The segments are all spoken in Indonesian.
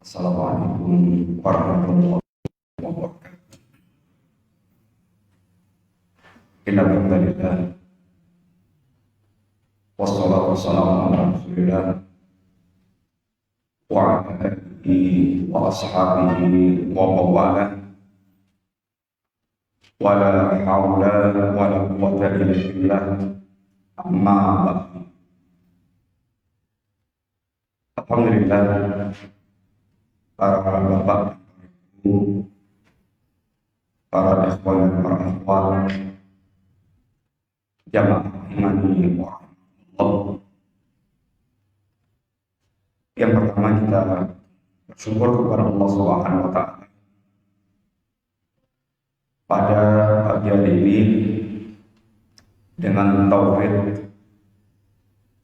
Assalamualaikum warahmatullahi wabarakatuh. Innal hamdalillah wassalatu wassalamu ala Rasulillah wa ala alihi wa ashabihi wa mawalah wa la hawla wa la quwwata illa billah amma ba'du. Alhamdulillah, para bapak, ibu, para ikhwan dan para akhwat, jamaah imani wa Allah. Yang pertama kita bersyukur kepada Allah Subhanahu wa taala pada pagi hari ini dengan taufik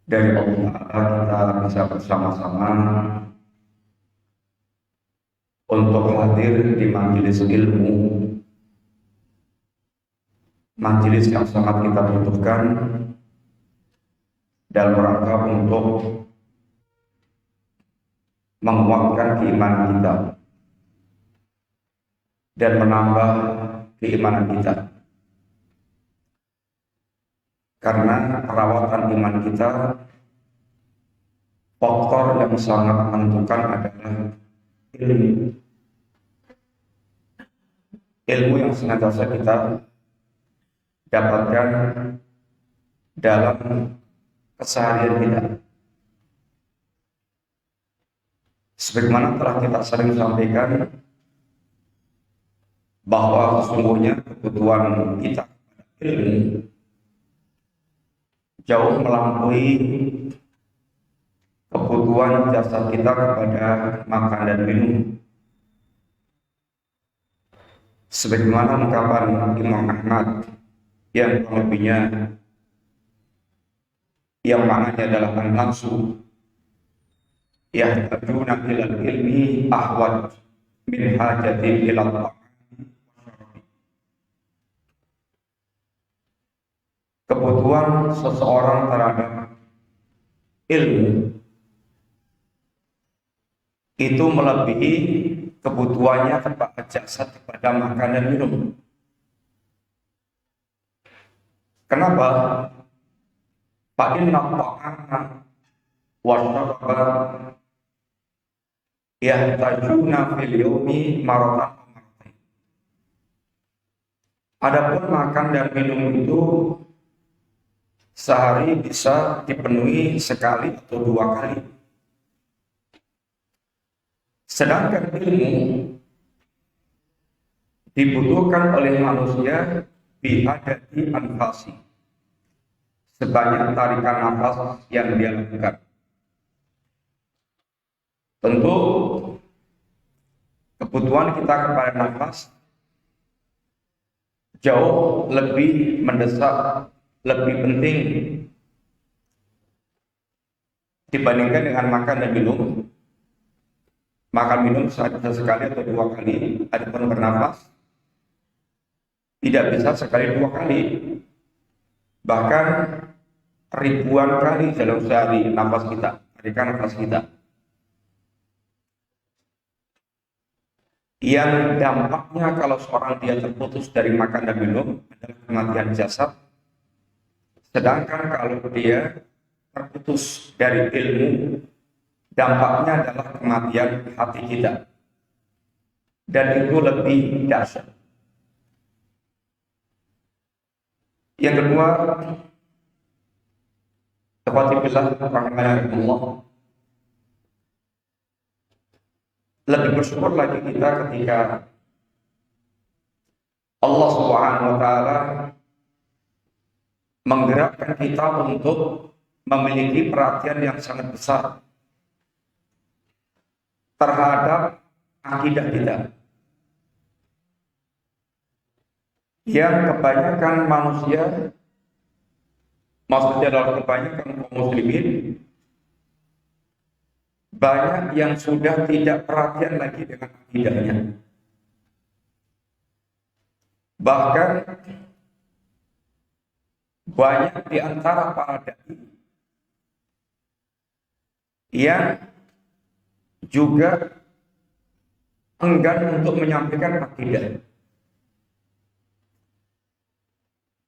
dari Allah Ta'ala kita bisa bersama-sama untuk hadir di majelis ilmu, majelis yang sangat kita butuhkan dalam rangka untuk menguatkan keimanan kita dan menambah keimanan kita. Karena perawatan iman kita, faktor yang sangat menentukan adalah ilmu. Ilmu yang senantiasa kita dapatkan dalam keseharian kita. Sebagaimana telah kita sering sampaikan bahwa sesungguhnya kebutuhan kita ilmu jauh melampaui kebutuhan jasad kita kepada makan dan minum. Sebagaimana ungkapan Imam Ahmad yang lebihnya yang maknanya adalah an-nafsu yahtaduna ilal ilmi ahwad min hajatin ilal ta'am. Kebutuhan seseorang terhadap ilmu itu melebihi kebutuhannya kepada jasad kepada makan dan minum. Kenapa? Fa inna ta'ama wa syaraba yahtajuna fil yawmi maratan. Adapun makan dan minum itu sehari bisa dipenuhi sekali atau dua kali. Sedangkan ilmu dibutuhkan oleh manusia bihadati anfasi, sebanyak tarikan nafas yang dia lakukan. Tentu kebutuhan kita kepada nafas jauh lebih mendesak, lebih penting dibandingkan dengan makan dan minum. Makan minum sekali atau dua kali, adapun bernafas tidak bisa sekali dua kali, bahkan ribuan kali dalam sehari nafas kita, tarikan nafas kita, yang dampaknya kalau seorang dia terputus dari makan dan minum adalah kematian jasad. Sedangkan kalau dia terputus dari ilmu, dampaknya adalah kematian hati kita. Dan itu lebih dahsyat. Yang kedua, taqatibillah rahimahullah, lebih bersyukur lagi kita ketika Allah Subhanahu wa taala menggerakkan kita untuk memiliki perhatian yang sangat besar terhadap akidah kita, yang kebanyakan manusia, maksudnya adalah kebanyakan kaum muslimin, banyak yang sudah tidak perhatian lagi dengan akidahnya. Bahkan banyak di antara para dai yang juga enggan untuk menyampaikan akidah.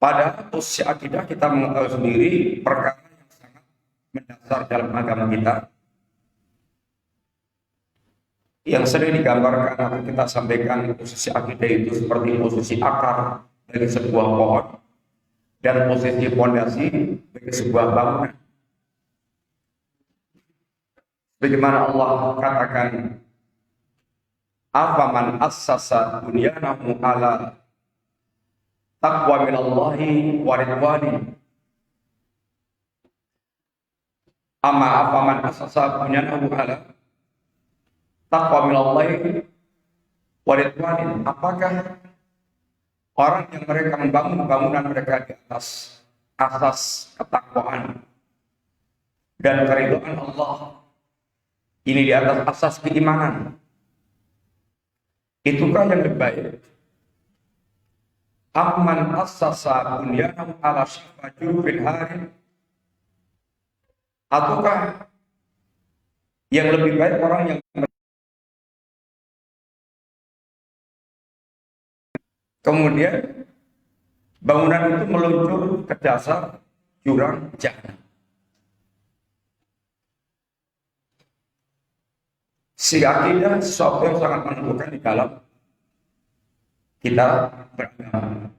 Pada posisi akidah kita mengetahui sendiri perkara yang sangat mendasar dalam agama kita, yang sering digambarkan atau kita sampaikan posisi akidah itu seperti posisi akar dari sebuah pohon dan posisi fondasi bagi sebuah bangunan. Bagaimana Allah katakan, afaman assasa bunyanahu ala taqwa minallahi wa ridwanin. Afaman assasa bunyanahu ala taqwa minallahi wa ridwanin. Apakah orang yang mereka membangun bangunan mereka di atas asas ketakwaan dan keridhaan Allah, ini di atas asas keimanan, itukah yang lebih baik? Amman assasa bunyanahu ala syafa jurufin harin, ataukah yang lebih baik orang yang kemudian bangunan itu meluncur ke dasar jurang jahanam? Si akidah sesuatu yang sangat menentukan di dalam kita beragama.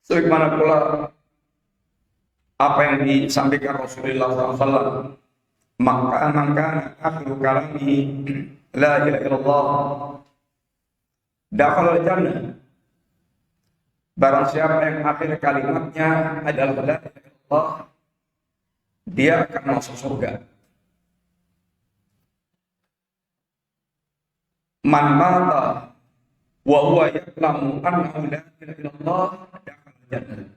Sebagaimana pula apa yang disampaikan Rasulullah SAW, maka akhiru kalami la ilaha illallah dakhala jannah. Barang siapa yang akhir kalimatnya adalah la ilaha illallah, dia akan masuk surga. Man mata wa huwa ya'lamu annahu la ilaha illallah dakhala jannah.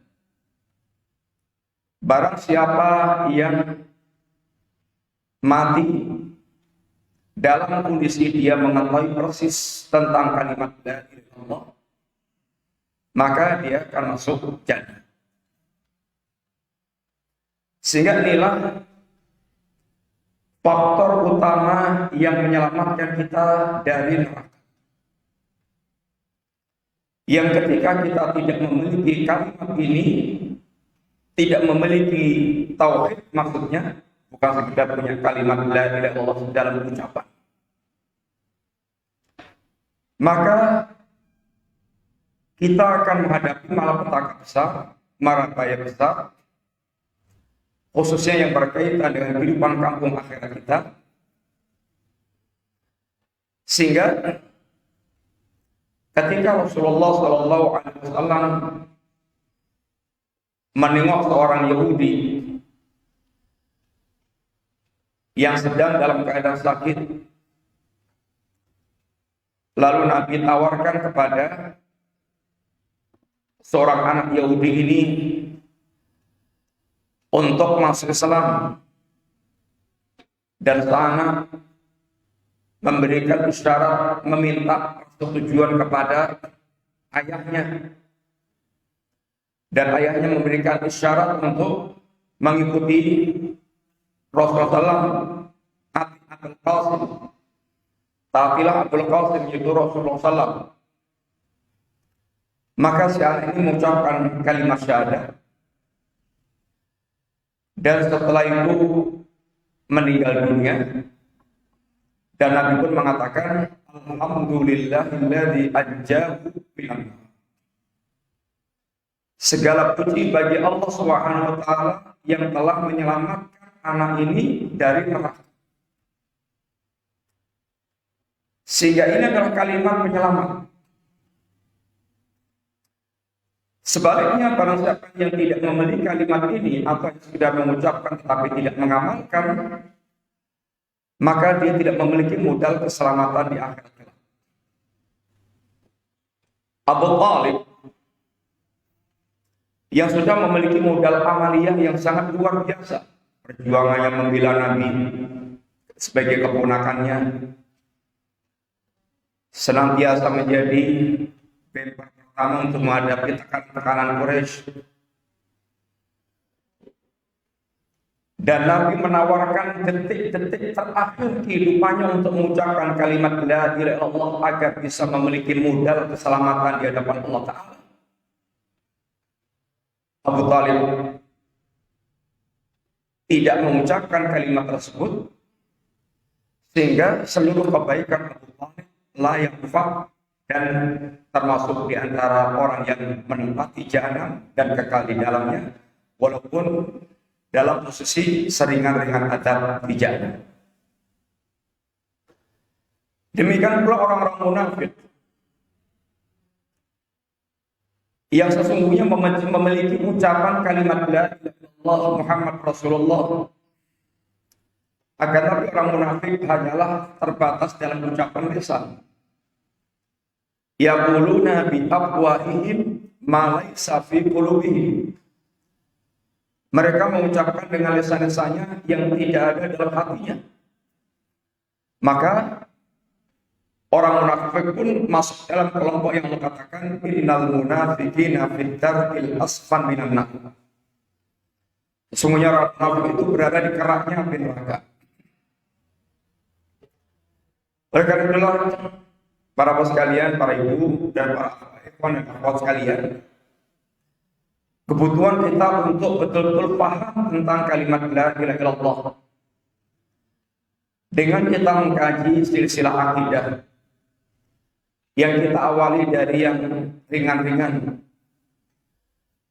Barang siapa yang mati dalam kondisi dia mengetahui persis tentang kalimat la ilaha illallah, maka dia akan masuk jannah. Sehingga inilah faktor utama yang menyelamatkan kita dari neraka. Yang ketika kita tidak memiliki kalimat ini, tidak memiliki tauhid, maksudnya bukan sekedar punya kalimat la ilaha illallah dalam ucapan, maka kita akan menghadapi malapetaka besar, mara bahaya besar, khususnya yang berkaitan dengan kehidupan kampung akhirat kita. Sehingga ketika Rasulullah SAW menengok seorang Yahudi yang sedang dalam keadaan sakit, lalu Nabi tawarkan kepada seorang anak Yahudi ini untuk masuk Islam dan sana memberikan isyarat, meminta persetujuan kepada ayahnya, dan ayahnya memberikan isyarat untuk mengikuti Rasulullah Abul Qasim. Taatilah Abul Qasim, yaitu Rasulullah SAW. Maka si anak ini mengucapkan kalimat syahadat, dan setelah itu meninggal dunia. Dan Nabi pun mengatakan, alhamdulillahilladzi anjahu minan nar. Segala puji bagi Allah Subhanahu wa taala yang telah menyelamatkan anak ini dari neraka. Sehingga ini adalah kalimat penyelamat. Sebaliknya, barang siapa yang tidak memiliki kalimat ini atau yang sudah mengucapkan tetapi tidak mengamalkan, maka dia tidak memiliki modal keselamatan di akhirat kelak. Abu Thalib yang sudah memiliki modal amaliyah yang sangat luar biasa, perjuangannya membela Nabi sebagai keponakannya, senantiasa menjadi bemper pertama untuk menghadapi tekanan Quraisy, Dan Nabi menawarkan detik-detik terakhir kehidupannya untuk mengucapkan kalimat la ilaha illallah agar bisa memiliki modal keselamatan di hadapan Allah Ta'ala. Abu Thalib tidak mengucapkan kalimat tersebut, sehingga seluruh kebaikan Abu Thalib layak wafat dan termasuk di antara orang yang menempati jahanam dan kekal di dalamnya, walaupun dalam posisi seringan-ringan adab di jahanam. Demikian pula orang-orang munafik yang sesungguhnya memiliki ucapan kalimat la ilaha illallah Muhammad Rasulullah. Akan tetapi orang munafik hanyalah terbatas dalam ucapan lisan. Yaquluna bi afwahihim ma laysa fi qulubihim. Mereka mengucapkan dengan lisan-lisannya yang tidak ada dalam hatinya. Maka orang munafik pun masuk dalam kelompok yang mengatakan innal munafiqina fid darkil asfal minan nar. Sesungguhnya orang munafik itu berada di keraknya api neraka. Oleh karena itulah para bos sekalian, para ibu dan para ikhwan dan akhwat sekalian, kebutuhan kita untuk betul-betul paham tentang kalimat la ilaha illallah. Dengan kita mengkaji silsilah akidah yang kita awali dari yang ringan-ringan,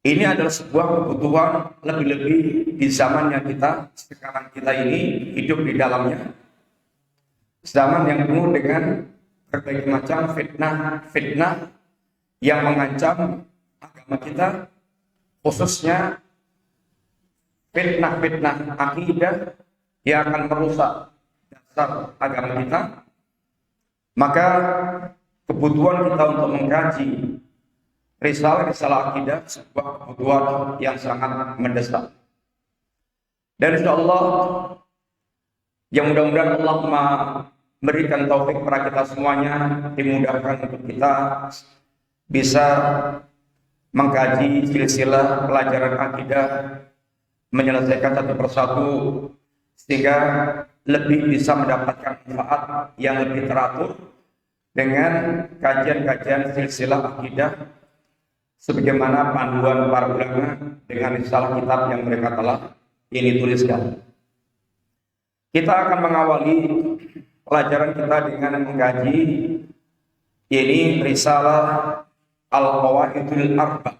ini adalah sebuah kebutuhan lebih-lebih di zaman yang sekarang kita ini hidup di dalamnya. Zaman yang penuh dengan berbagai macam fitnah yang mengancam agama kita, khususnya fitnah akidah yang akan merusak dasar agama kita. Maka kebutuhan kita untuk mengkaji risalah akidah sebuah kebutuhan yang sangat mendesak. Dan insyaallah yang mudah-mudahan Allah memberikan taufik kepada kita semuanya, dimudahkan untuk kita bisa mengkaji silsilah pelajaran akidah, menyelesaikan satu persatu, sehingga lebih bisa mendapatkan manfaat yang lebih teratur dengan kajian-kajian silsilah akidah sebagaimana panduan para ulama dengan risalah kitab yang mereka telah ini tuliskan. Kita akan mengawali pelajaran kita dengan mengkaji ini risalah Al-Qawaidul Arba',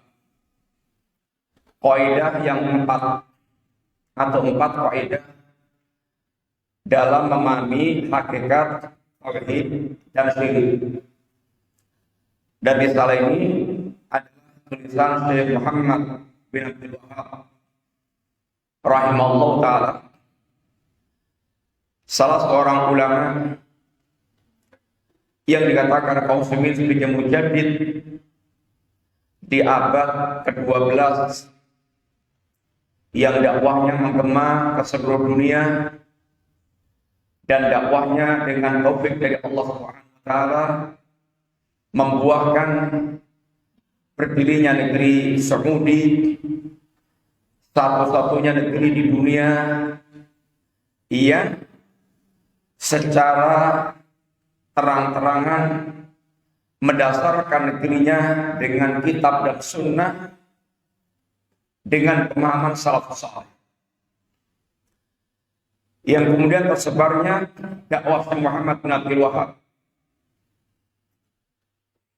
kaidah yang 4 atau 4 kaidah dalam memahami hakikat tauhid dan syirik. Dan risalah ini adalah tulisan Syekh Muhammad bin Abdul Wahab rahimahullah ta'ala, salah seorang ulama yang dikatakan kaum muslimin sebagai mujaddid di abad ke-12, yang dakwahnya menggema ke seluruh dunia dan dakwahnya dengan taufik dari Allah Subhanahu wa taala membuahkan berdirinya negeri Saudi, satu-satunya negeri di dunia yang secara terang-terangan mendasarkan negerinya dengan kitab dan sunnah dengan pemahaman salafus saleh, yang kemudian tersebarnya dakwah Muhammad bin Abdul Wahab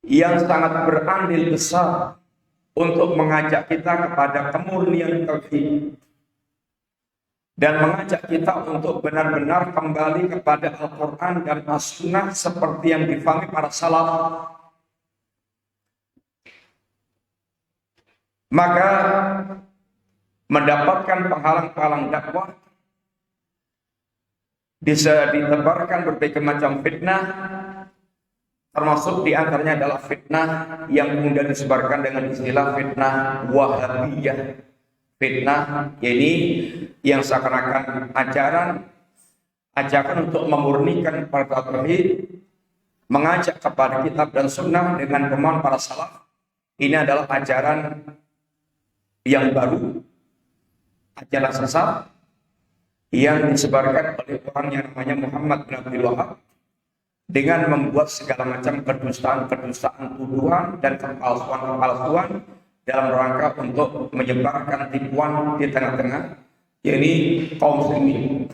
yang sangat berandil besar untuk mengajak kita kepada kemurnian tauhid dan mengajak kita untuk benar-benar kembali kepada Al-Quran dan As-Sunnah seperti yang difahami para salaf. Maka mendapatkan penghalang-penghalang dakwah, bisa ditebarkan berbagai macam fitnah, termasuk diantaranya adalah fitnah yang kemudian disebarkan dengan istilah fitnah Wahabiyah. Fitnah ini yang seakan-akan ajakan untuk memurnikan para tauhid, mengajak kepada kitab dan sunnah dengan pemahaman para salaf. Ini adalah ajaran yang baru, ajaran sesat yang disebarkan oleh orang yang namanya Muhammad bin Abdul Wahab dengan membuat segala macam kedustaan-kedustaan, tuduhan dan kepalsuan-kepalsuan dalam rangka untuk menyebarkan tipuan di tengah-tengah, yakni kaum muslimin.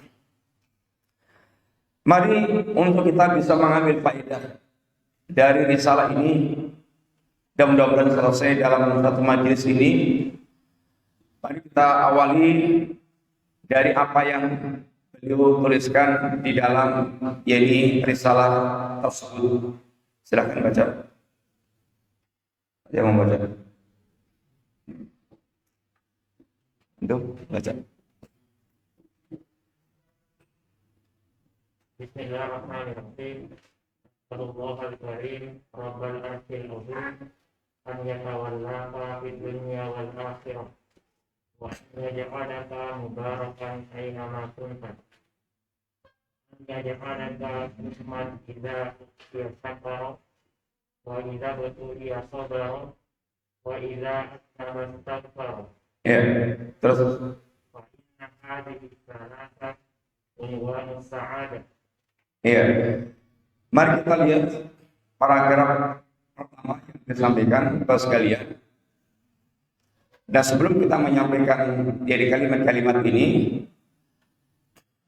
Mari untuk kita bisa mengambil faedah dari risalah ini dan mudah-mudahan selesai dalam satu majelis ini. Mari kita awali dari apa yang beliau tuliskan di dalam yakni risalah tersebut. Silakan baca. Yang mau baca. Itu baca. Bismillahirrahmanirrahim. Allahul Karim, Rabbal Arsyil Azim, an yatawallaka fid dunya wal akhirah. Wa yaj'alaka mubarakan aina kunta. Yaj'alaka hikman idza yasafara wa idza batuliya sabara wa idza astabara. Ya, terus. Wa inna hadhihi salata unwanu sa'adah. Iya. Mari kita lihat paragraf pertama yang disampaikan kepada sekalian. Dan sebelum kita menyampaikan dari kalimat-kalimat ini,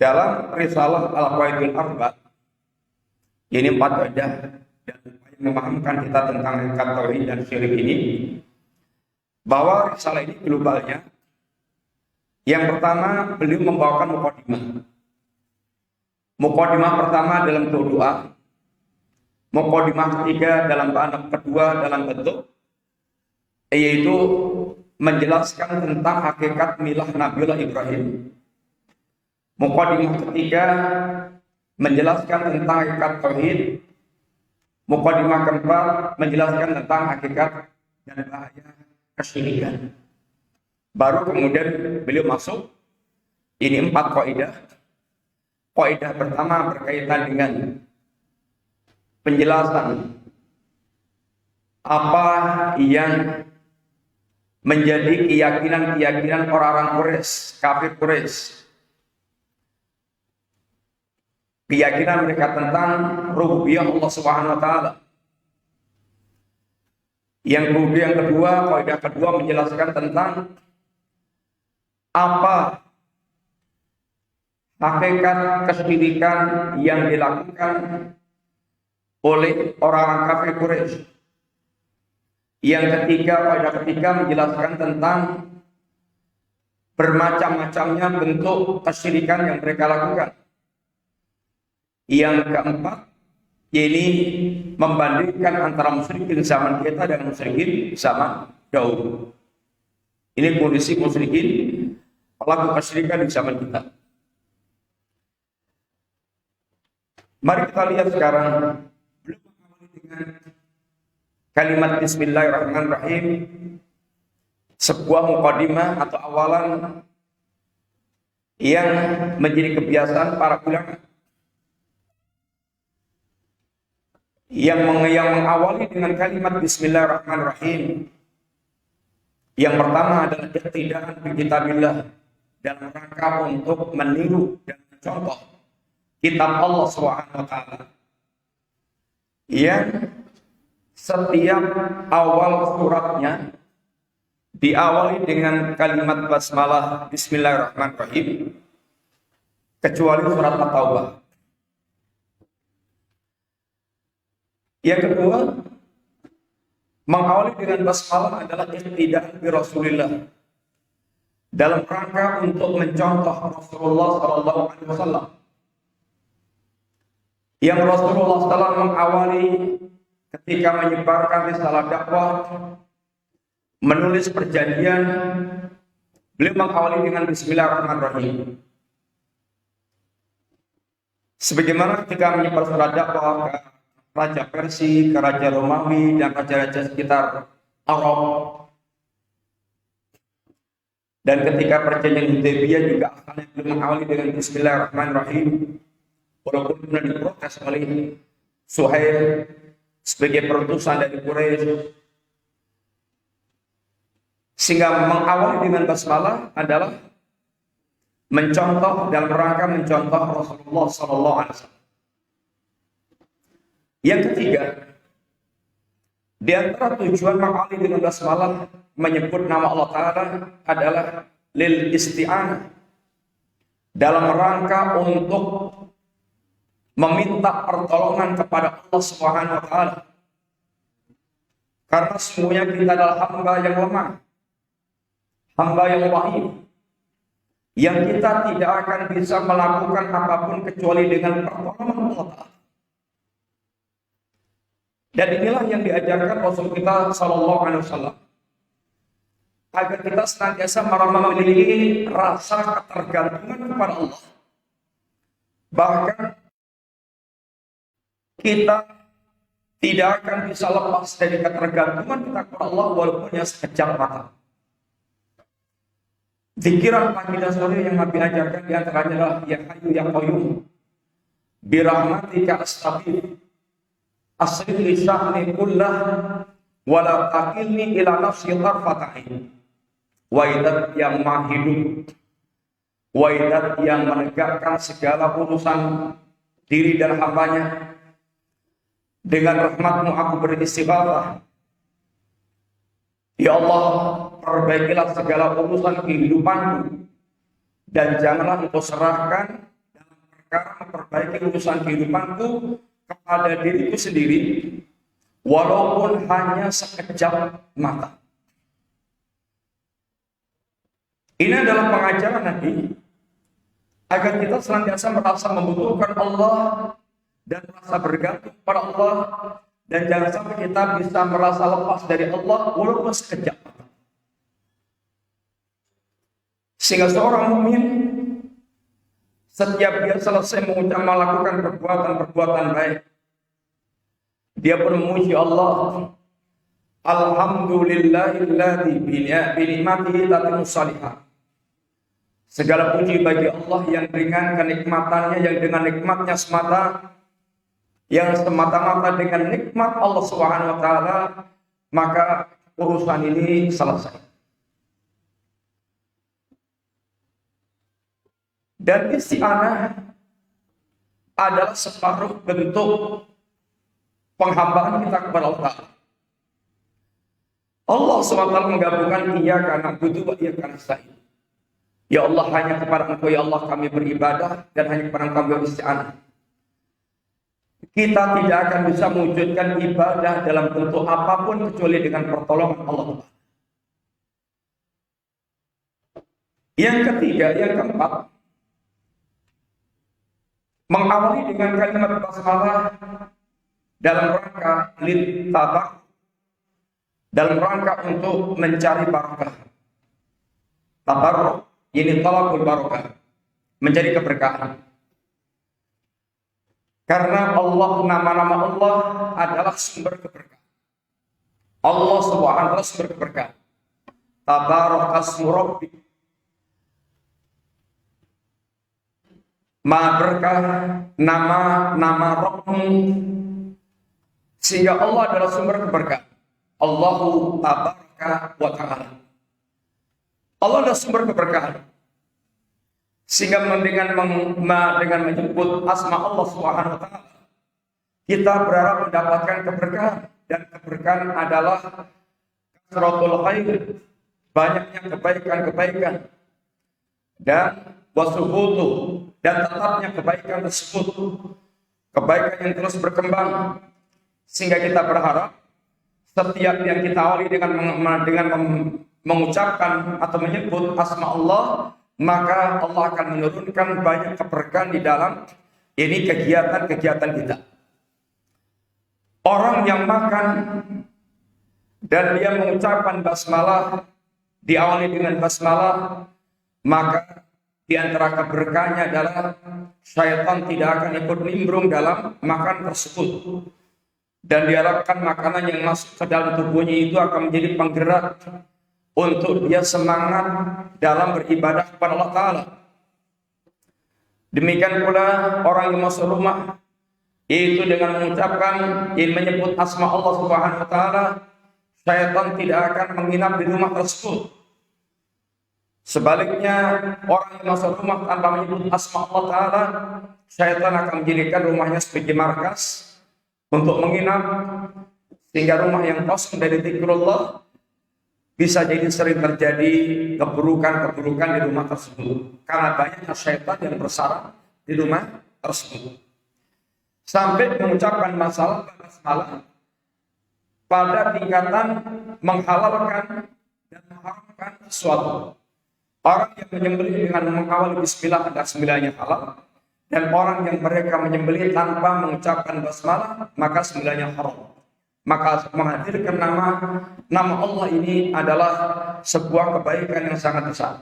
dalam risalah Al-Qawaidul Arba, ini 4 faedah dan upaya memahamkan kita tentang hakikat tauhid dan syirik ini, bahwa risalah ini globalnya. Yang pertama, beliau membawakan mukadimah. Mukadimah pertama dalam doa, mukadimah ketiga dalam kedua dalam bentuk, yaitu menjelaskan tentang hakikat milah Nabiullah Ibrahim. Mukadimah ketiga menjelaskan tentang hakikat tauhid. Mukadimah keempat menjelaskan tentang hakikat dan bahaya kesyirikan. Baru kemudian beliau masuk ini 4 kaidah. Kaidah pertama berkaitan dengan penjelasan apa yang menjadi keyakinan orang-orang Quraisy, kafir Quraisy. Keyakinan mereka tentang rububiyah Allah Subhanahu wa taala. Yang kedua, kaidah kedua menjelaskan tentang apa hakikat kesyirikan yang dilakukan oleh orang-orang kafir Quraisy. Yang ketiga, kaidah ketiga menjelaskan tentang bermacam-macamnya bentuk kesyirikan yang mereka lakukan. Yang keempat, ini membandingkan antara musyrikin zaman kita dengan musyrikin zaman dahulu. Ini kondisi musyrikin pelaku kesyirikan di zaman kita. Mari kita lihat sekarang, belum mengawali dengan kalimat Bismillahirrahmanirrahim, sebuah mukadimah atau awalan yang menjadi kebiasaan para ulama yang mengawali dengan kalimat Bismillahirrahmanirrahim. Yang pertama adalah iktidaan bi kitabillah, dalam rangka untuk meniru dan mencontoh kitab Allah Subhanahu wa taala. Yang setiap awal suratnya diawali dengan kalimat basmalah Bismillahirrahmanirrahim, kecuali surat At-Taubah. Yang kedua, mengawali dengan basmalah adalah iktidaan bi Rasulillah, dalam rangka untuk mencontoh Rasulullah sallallahu alaihi wasallam. Yang Rasulullah SAW mengawali ketika menyebarkan risalah dakwah, menulis perjanjian, beliau mengawali dengan Bismillahirrahmanirrahim. Sebagaimana ketika menyebar surat dakwah ke Raja Persia, ke Raja Romawi, dan raja-raja sekitar Arab. Dan ketika perjanjian Hudaybiyah juga asalnya beliau mengawali dengan Bismillahirrahmanirrahim. Walaupun kemudian diprotes oleh Suhail sebagai perutusan dari Quraisy. Sehingga mengawali dengan basmalah adalah mencontoh dalam rangka mencontoh Rasulullah sallallahu alaihi wasallam. Yang ketiga, di antara tujuan mengawali dengan basmalah menyebut nama Allah Ta'ala adalah lil isti'anah, dalam rangka untuk meminta pertolongan kepada Allah Subhanahu wa Ta'ala. Karena semuanya kita adalah hamba yang lemah, hamba yang dhaif, yang kita tidak akan bisa melakukan apapun kecuali dengan pertolongan Allah Ta'ala. Dan inilah yang diajarkan Rasul kita sallallahu alaihi wasallam, agar kita senantiasa memiliki rasa ketergantungan kepada Allah. Bahkan kita tidak akan bisa lepas dari ketergantungan kita kepada Allah walaupun hanya sekejap mata. Zikiran pagi dan sore yang Nabi ajarkan di antaranya adalah ya Hayyu ya Qayyum bi rahmatika astaghfir asrif li sya'ni kullah wa la taqilni ila nafsi tarfata ain. Waidat yang maha hidup, waidat yang menegakkan segala urusan diri dan hambanya. Dengan rahmatmu aku beristighatsah. Ya Allah, perbaikilah segala urusan kehidupanku, dan janganlah engkau serahkan dalam perkara memperbaiki urusan kehidupanku kepada diriku sendiri, walaupun hanya sekejap mata. Ini adalah pengajaran Nabi agar kita senantiasa merasa membutuhkan Allah dan merasa bergantung pada Allah, dan jangan sampai kita bisa merasa lepas dari Allah walaupun sekejap. Sehingga seorang mukmin setiap dia selesai melakukan perbuatan-perbuatan baik, dia pun memuji Allah. Alhamdulillahilladzi bi ni'matihi tatimmu shalihat. Segala puji bagi Allah yang dengan kenikmatannya, yang dengan nikmatnya semata, yang semata-mata dengan nikmat Allah Subhanahu wa Ta'ala, maka urusan ini selesai. Dan isti'anah adalah separuh bentuk penghambaan kita kepada Allah Ta'ala. Allah SWT menggabungkan iyyaka na'budu wa iyyaka nasta'in. Ya Allah, hanya kepada Engkau ya Allah kami beribadah, dan hanya kepada Engkau kami beristighfar. Kita tidak akan bisa mewujudkan ibadah dalam bentuk apapun kecuali dengan pertolongan Allah. Yang ketiga, yang keempat, mengawali dengan kalimat basmalah dalam rangka litabak, dalam rangka untuk mencari barakah. Tabarruk, ini talabul barakah, mencari keberkahan. Karena Allah, nama-nama Allah adalah sumber keberkahan. Allah Subhanahu wa Ta'ala sumber keberkahan. Tabarakasmu Rabbik, maha berkah nama-nama Rabbmu, sehingga Allah adalah sumber keberkahan. Allahu tabaraka wa ta'ala, Allah adalah sumber keberkahan. Sehingga dengan menyebut asma Allah Subhanahu wa Ta'ala, kita berharap mendapatkan keberkahan, dan keberkahan adalah kasratul khair, banyaknya kebaikan-kebaikan, dan wasubutu, dan tetapnya kebaikan tersebut, kebaikan yang terus berkembang. Sehingga kita berharap setiap yang kita awali dengan mengucapkan atau menyebut asma Allah, maka Allah akan menurunkan banyak keberkahan di dalam ini kegiatan-kegiatan kita. Orang yang makan dan dia mengucapkan basmalah, diawali dengan basmalah, maka di antara keberkahannya adalah syaitan tidak akan ikut nimbrung dalam makan tersebut. Dan diharapkan makanan yang masuk ke dalam tubuhnya itu akan menjadi penggerak untuk dia semangat dalam beribadah kepada Allah Ta'ala. Demikian pula orang yang masuk rumah, yaitu dengan mengucapkan, menyebut asma Allah Subhanahu wa Ta'ala, syaitan tidak akan menginap di rumah tersebut. Sebaliknya, orang yang masuk rumah tanpa menyebut asma Allah Ta'ala, syaitan akan menjadikan rumahnya sebagai markas untuk menginap, sehingga rumah yang kosong dari zikrullah bisa jadi sering terjadi keburukan-keburukan di rumah tersebut. Karena banyaknya syaitan yang bersarang di rumah tersebut. Sampai mengucapkan masalah pada tingkatan menghalalkan dan mengharamkan sesuatu. Orang yang menyembelih dengan mengawali bismillah dan sembilahnya halal, dan orang yang mereka menyembelih tanpa mengucapkan basmalah maka sembilahnya haram. Maka menghadirkan nama Allah ini adalah sebuah kebaikan yang sangat besar.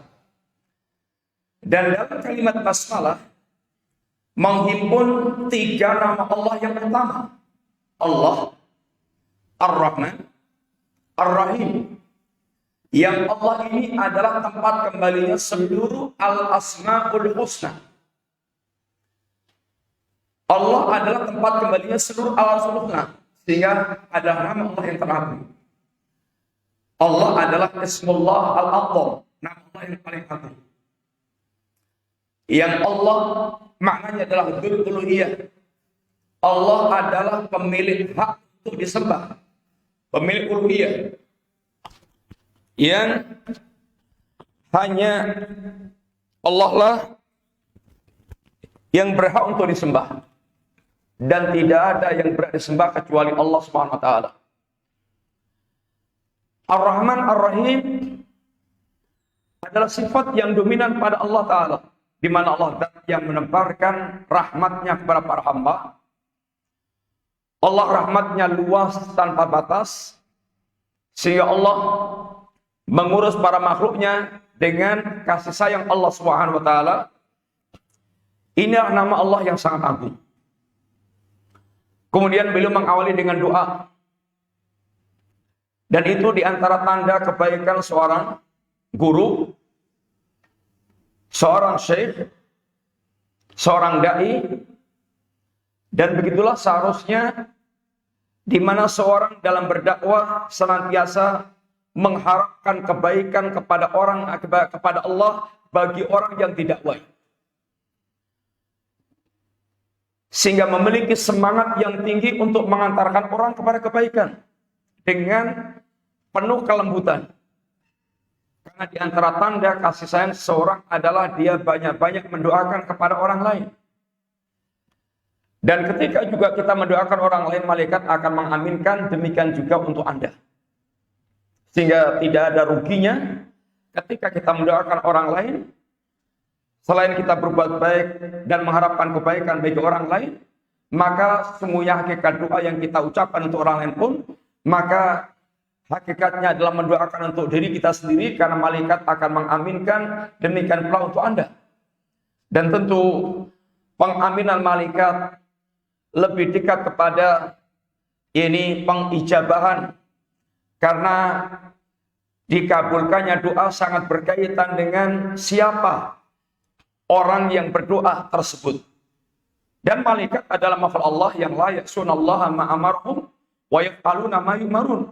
Dan dalam kalimat basmalah menghimpun 3 nama Allah yang pertama. Allah, Ar-Rahman, Ar-Rahim. Yang Allah ini adalah tempat kembalinya seluruh al-asma'ul husna. Allah adalah tempat kembalinya seluruh al-asma'ul husna. Sehingga adalah nama Allah yang teragung. Allah adalah Ismullah al-A'zam, nama Allah yang paling agung. Yang Allah maknanya adalah Dzul Uluhiyah. Allah adalah pemilik hak untuk disembah. Pemilik uluhiyah. Yang hanya Allah lah yang berhak untuk disembah, dan tidak ada yang berhak disembah kecuali Allah Subhanahu wa taala. Ar-Rahman Ar-Rahim adalah sifat yang dominan pada Allah taala, di mana Allah yang menebarkan rahmatnya kepada para hamba. Allah rahmatnya luas tanpa batas, sehingga Allah mengurus para makhluknya dengan kasih sayang Allah Subhanahu wa taala. Inilah nama Allah yang sangat agung. Kemudian beliau mengawali dengan doa. Dan itu diantara tanda kebaikan seorang guru, seorang syekh, seorang dai. Dan begitulah seharusnya di mana seorang dalam berdakwah senantiasa mengharapkan kebaikan kepada Allah bagi orang yang didakwai, sehingga memiliki semangat yang tinggi untuk mengantarkan orang kepada kebaikan dengan penuh kelembutan. Karena di antara tanda kasih sayang seseorang adalah dia banyak-banyak mendoakan kepada orang lain. Dan ketika juga kita mendoakan orang lain, malaikat akan mengaminkan, demikian juga untuk Anda. Sehingga tidak ada ruginya ketika kita mendoakan orang lain, selain kita berbuat baik dan mengharapkan kebaikan bagi orang lain, maka semuanya hakikat doa yang kita ucapkan untuk orang lain pun, maka hakikatnya adalah mendoakan untuk diri kita sendiri, karena malaikat akan mengaminkan, demikian pula untuk Anda. Dan tentu pengaminan malaikat lebih dekat kepada ini pengijabahan, karena dikabulkannya doa sangat berkaitan dengan siapa orang yang berdoa tersebut. Dan malaikat adalah makhluk Allah yang la ya'sunallaha ma amarhum wa yaf'aluna ma yu'marun.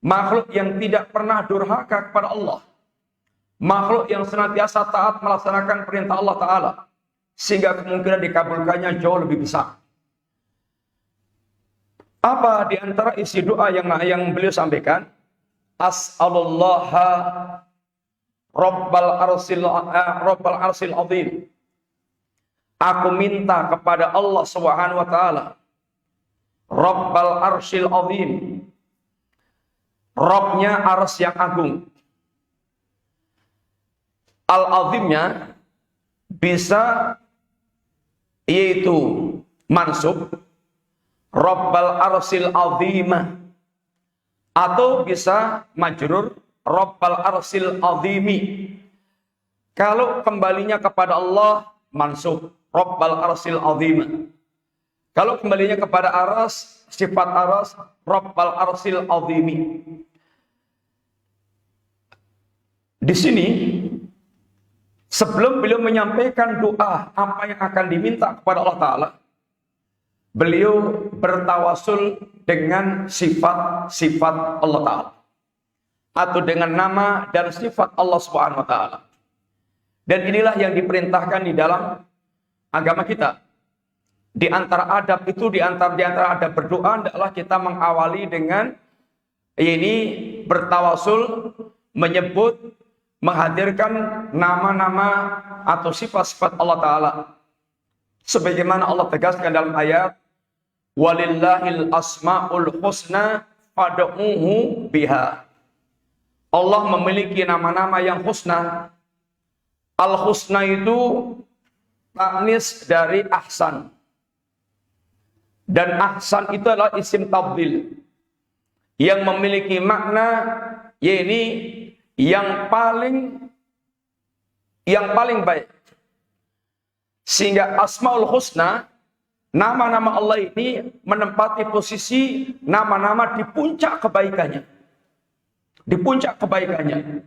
Makhluk yang tidak pernah durhaka kepada Allah. Makhluk yang senantiasa taat melaksanakan perintah Allah Ta'ala, sehingga kemungkinan dikabulkannya jauh lebih besar. Apa di antara isi doa yang beliau sampaikan? As'alullaha Rabbal arsil azim. Aku minta kepada Allah Subhanahu wa taala, Rabbal arsil azim, Rabbnya arsy yang agung. Al-azimnya bisa yaitu mansub, Rabbal arsil azimah, atau bisa majrur, Rabbal arsil azimi. Kalau kembalinya kepada Allah, mansub, Rabbal arsil azimah. Kalau kembalinya kepada aras, sifat aras, Rabbal arsil azimi. Di sini, sebelum beliau menyampaikan doa apa yang akan diminta kepada Allah Ta'ala, beliau bertawasul dengan sifat-sifat Allah Ta'ala, atau dengan nama dan sifat Allah Subhanahu wa taala. Dan inilah yang diperintahkan di dalam agama kita. Di antara adab itu, di antara adab berdoa adalah kita mengawali dengan ini bertawasul, menyebut, menghadirkan nama-nama atau sifat-sifat Allah Ta'ala. Sebagaimana Allah tegaskan dalam ayat, walillahil asma'ul husna fad'uhu biha. Allah memiliki nama-nama yang husna. Al-husna itu taknis dari ahsan. Dan ahsan itu adalah isim tabdil yang memiliki makna yakni yang paling baik. Sehingga Asmaul Husna, nama-nama Allah ini menempati posisi nama-nama di puncak kebaikannya. Di puncak kebaikannya.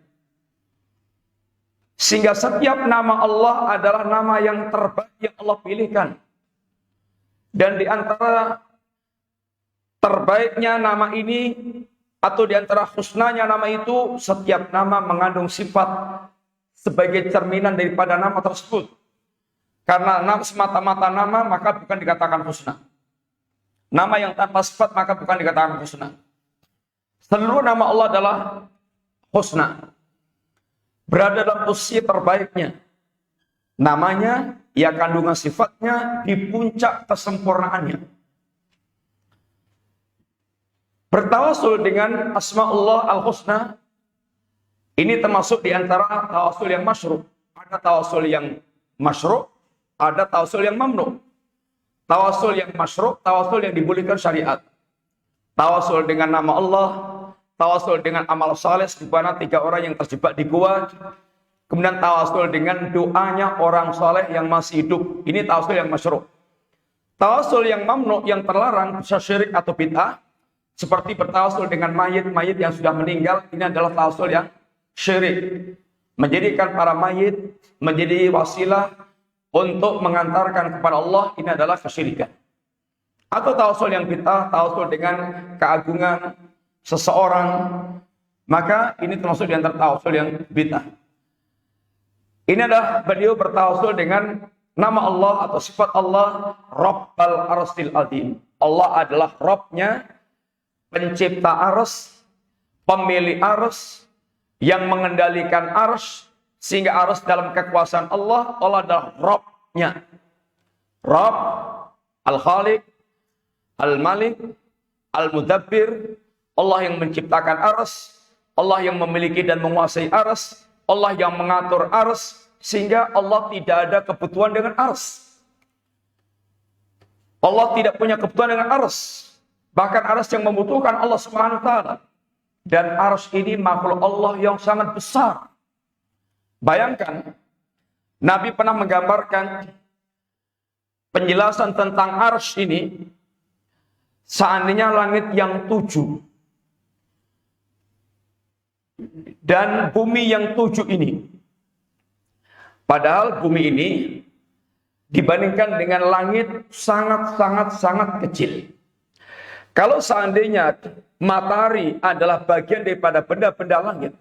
Sehingga setiap nama Allah adalah nama yang terbaik yang Allah pilihkan. Dan di antara terbaiknya nama ini, atau di antara husnanya nama itu, setiap nama mengandung sifat sebagai cerminan daripada nama tersebut. Karena nama semata-mata nama, maka bukan dikatakan husna. Nama yang tanpa sifat, maka bukan dikatakan husna. Seluruh nama Allah adalah husna. Berada dalam posisi terbaiknya. Namanya, ya kandungan sifatnya di puncak kesempurnaannya. Bertawasul dengan Asma'ullah Al-Husna, ini termasuk di antara tawasul yang masyru'. Ada tawasul yang masyru', ada tawasul yang mamnu'. Tawasul yang masyru', tawasul yang dibolehkan syariat. Tawasul dengan nama Allah, tawasul dengan amal saleh, sebagaimana 3 orang yang terjebak di gua. Kemudian tawasul dengan doanya orang saleh yang masih hidup. Ini tawasul yang masyru'. Tawasul yang mamnu', yang terlarang, bisa syirik atau bid'ah. Seperti bertawasul dengan mayit-mayit yang sudah meninggal, ini adalah tawasul yang syirik. Menjadikan para mayit menjadi wasilah untuk mengantarkan kepada Allah, ini adalah kesyirikan. Atau tawasul yang bid'ah, tawasul dengan keagungan seseorang, maka ini termasuk di antara tawasul yang bid'ah. Ini adalah beliau bertawasul dengan nama Allah atau sifat Allah, Rabbal Arsil Azim. Allah adalah Rabbnya, pencipta arsy, pemilik arsy, yang mengendalikan arsy, sehingga arsy dalam kekuasaan Allah, Allah adalah Rabbnya. Rabb, Al-Khaliq, Al-Malik, Al-Mudabbir, Allah yang menciptakan arsy, Allah yang memiliki dan menguasai arsy, Allah yang mengatur arsy, sehingga Allah tidak ada kebutuhan dengan arsy. Allah tidak punya kebutuhan dengan arsy. Bahkan arsy yang membutuhkan Allah Subhanahu wa taala. Dan arsy ini makhluk Allah yang sangat besar. Bayangkan, Nabi pernah menggambarkan penjelasan tentang arsy ini. Seandainya langit yang 7 dan bumi yang 7 ini. Padahal bumi ini dibandingkan dengan langit sangat kecil. Kalau seandainya matahari adalah bagian daripada benda-benda langit,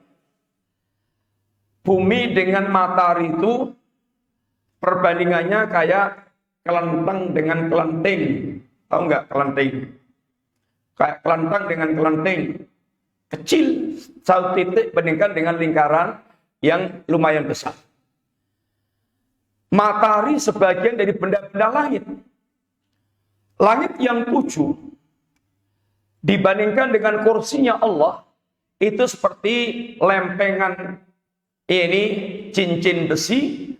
bumi dengan matahari itu perbandingannya kayak kelenteng dengan kelenting. Tahu nggak kelenting? Kayak kelenteng dengan kelenting. Kecil, satu titik bandingkan dengan lingkaran yang lumayan besar. Matahari sebagian dari benda-benda langit. Langit yang 7 dibandingkan dengan kursinya Allah, itu seperti lempengan ini cincin besi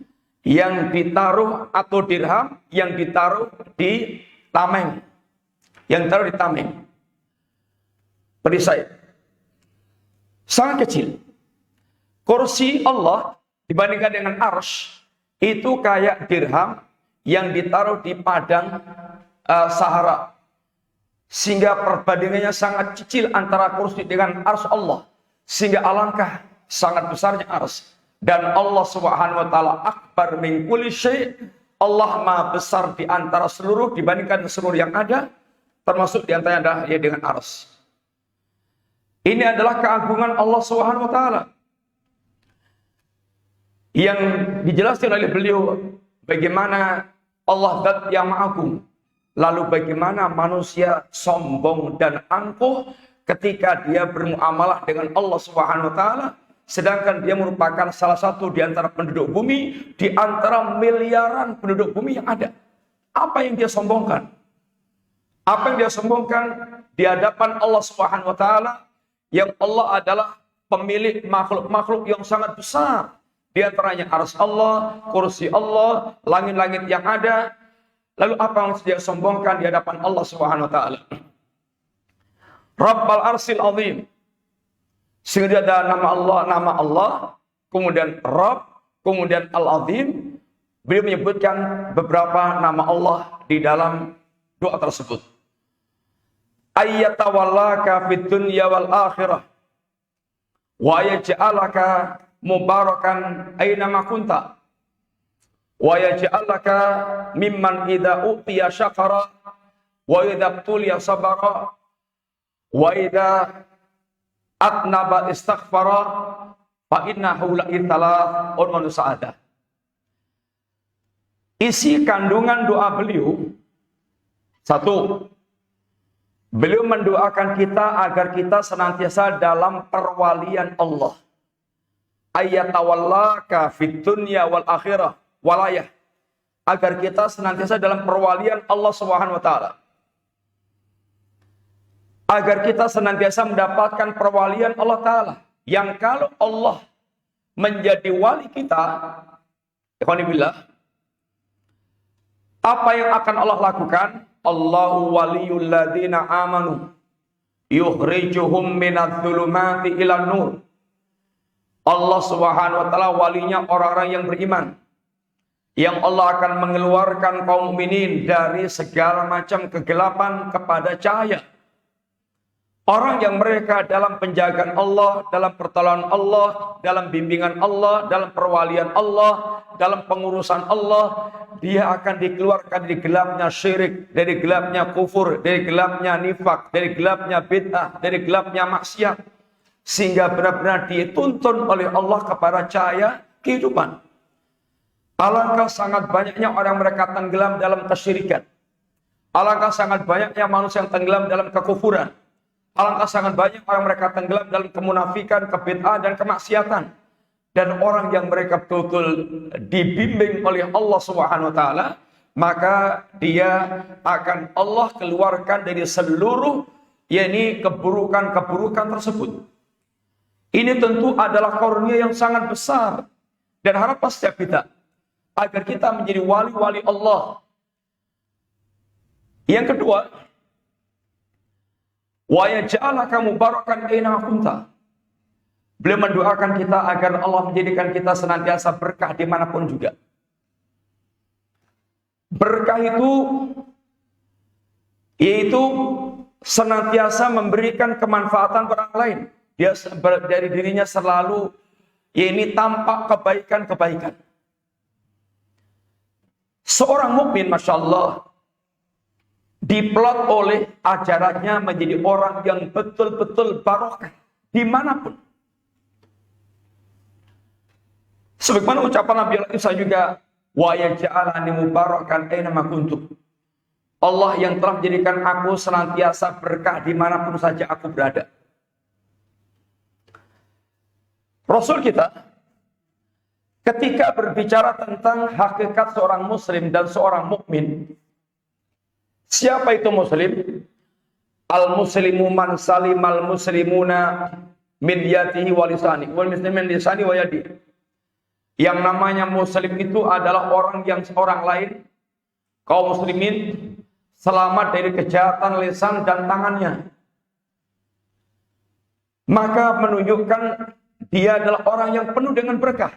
yang ditaruh, atau dirham yang ditaruh di tameng. Yang ditaruh di tameng. Perisai. Sangat kecil. Kursi Allah dibandingkan dengan arsy itu kayak dirham yang ditaruh di padang Sahara. Sehingga perbandingannya sangat kecil antara kursi dengan arsy Allah. Sehingga alangkah sangat besarnya arsy. Dan Allah Subhanahu wa taala akbar min kulli syai'. Allah Maha besar di antara seluruh, dibandingkan seluruh yang ada, termasuk di antaranya adalah ya dengan arsy. Ini adalah keagungan Allah Subhanahu wa taala. yang dijelaskan oleh beliau bagaimana Allah zat yang maha agung. Lalu bagaimana manusia sombong dan angkuh ketika dia bermuamalah dengan Allah Subhanahu wa taala, sedangkan dia merupakan salah satu di antara penduduk bumi, di antara miliaran penduduk bumi yang ada. Apa yang dia sombongkan? Apa yang dia sombongkan di hadapan Allah Subhanahu wa taala, yang Allah adalah pemilik makhluk-makhluk yang sangat besar. Di antaranya arsy Allah, kursi Allah, langit-langit yang ada. Lalu apa yang dia sombongkan di hadapan Allah Subhanahu wa taala? Rabbal Arsyil Azim. Sehingga ada nama Allah, kemudian Rabb, kemudian Al-Azim. Beliau menyebutkan beberapa nama Allah di dalam doa tersebut. Ayyatawallaka fid dunya wal akhirah wa yaj'alaka mubarakan aina ma kunta wa yaj'alaka mimman idza utiya syakara wa idza tuliya sabara wa idza atnaba istaghfara fa innahu la italah unwan sa'adah. Isi kandungan doa beliau, satu, beliau mendoakan kita agar kita senantiasa dalam perwalian Allah. Ayyatawallaka fid dunya wal akhirah walayah. Agar kita senantiasa dalam perwalian Allah Subhanahu wa taala. Agar kita senantiasa mendapatkan perwalian Allah taala. Yang kalau Allah menjadi wali kita, ikhwanibillah, apa yang akan Allah lakukan? Allahu waliyul ladzina amanu yukhrijuhum minadh-dhulumati ilan nur. Allah Subhanahu wa taala walinya orang-orang yang beriman, yang Allah akan mengeluarkan kaum mukminin dari segala macam kegelapan kepada cahaya. Orang yang mereka dalam penjagaan Allah, dalam pertolongan Allah, dalam bimbingan Allah, dalam perwalian Allah, dalam pengurusan Allah, dia akan dikeluarkan dari gelapnya syirik, dari gelapnya kufur, dari gelapnya nifak, dari gelapnya bid'ah, dari gelapnya maksiat, sehingga benar-benar dituntun oleh Allah kepada cahaya kehidupan. Alangkah sangat banyaknya orang mereka tenggelam dalam kesyirikan. Alangkah sangat banyaknya manusia yang tenggelam dalam kekufuran. Alangkah sangat banyak orang mereka tenggelam dalam kemunafikan, kebid'ah dan kemaksiatan. Dan orang yang mereka betul-betul dibimbing oleh Allah Subhanahu wa taala, maka dia akan Allah keluarkan dari seluruh yakni keburukan-keburukan tersebut. Ini tentu adalah karunia yang sangat besar dan harapan setiap kita agar kita menjadi wali-wali Allah. Yang kedua, wa yaj'alaka mubarakan aina kunta. Beliau mendoakan kita agar Allah menjadikan kita senantiasa berkah dimanapun juga. Berkah itu yaitu senantiasa memberikan kemanfaatan pada orang lain. Dia dari dirinya selalu ini tampak kebaikan-kebaikan. Seorang mukmin, masya Allah, diplot oleh ajarannya menjadi orang yang betul-betul barokah dimanapun. Sebagaimana ucapan Nabi Isa juga, wa yaj'alani mubarakan aina ma kuntu. Allah yang telah menjadikan aku senantiasa berkah dimanapun saja aku berada. Rasul kita ketika berbicara tentang hakikat seorang muslim dan seorang mukmin, siapa itu muslim? Al-muslimu man salimal muslimuna min yadihi wa lisani wal muslimin lisani wa yadihi. Yang namanya muslim itu adalah orang yang seorang lain, kaum muslimin, selamat dari kejahatan lisan dan tangannya. Maka menunjukkan dia adalah orang yang penuh dengan berkah.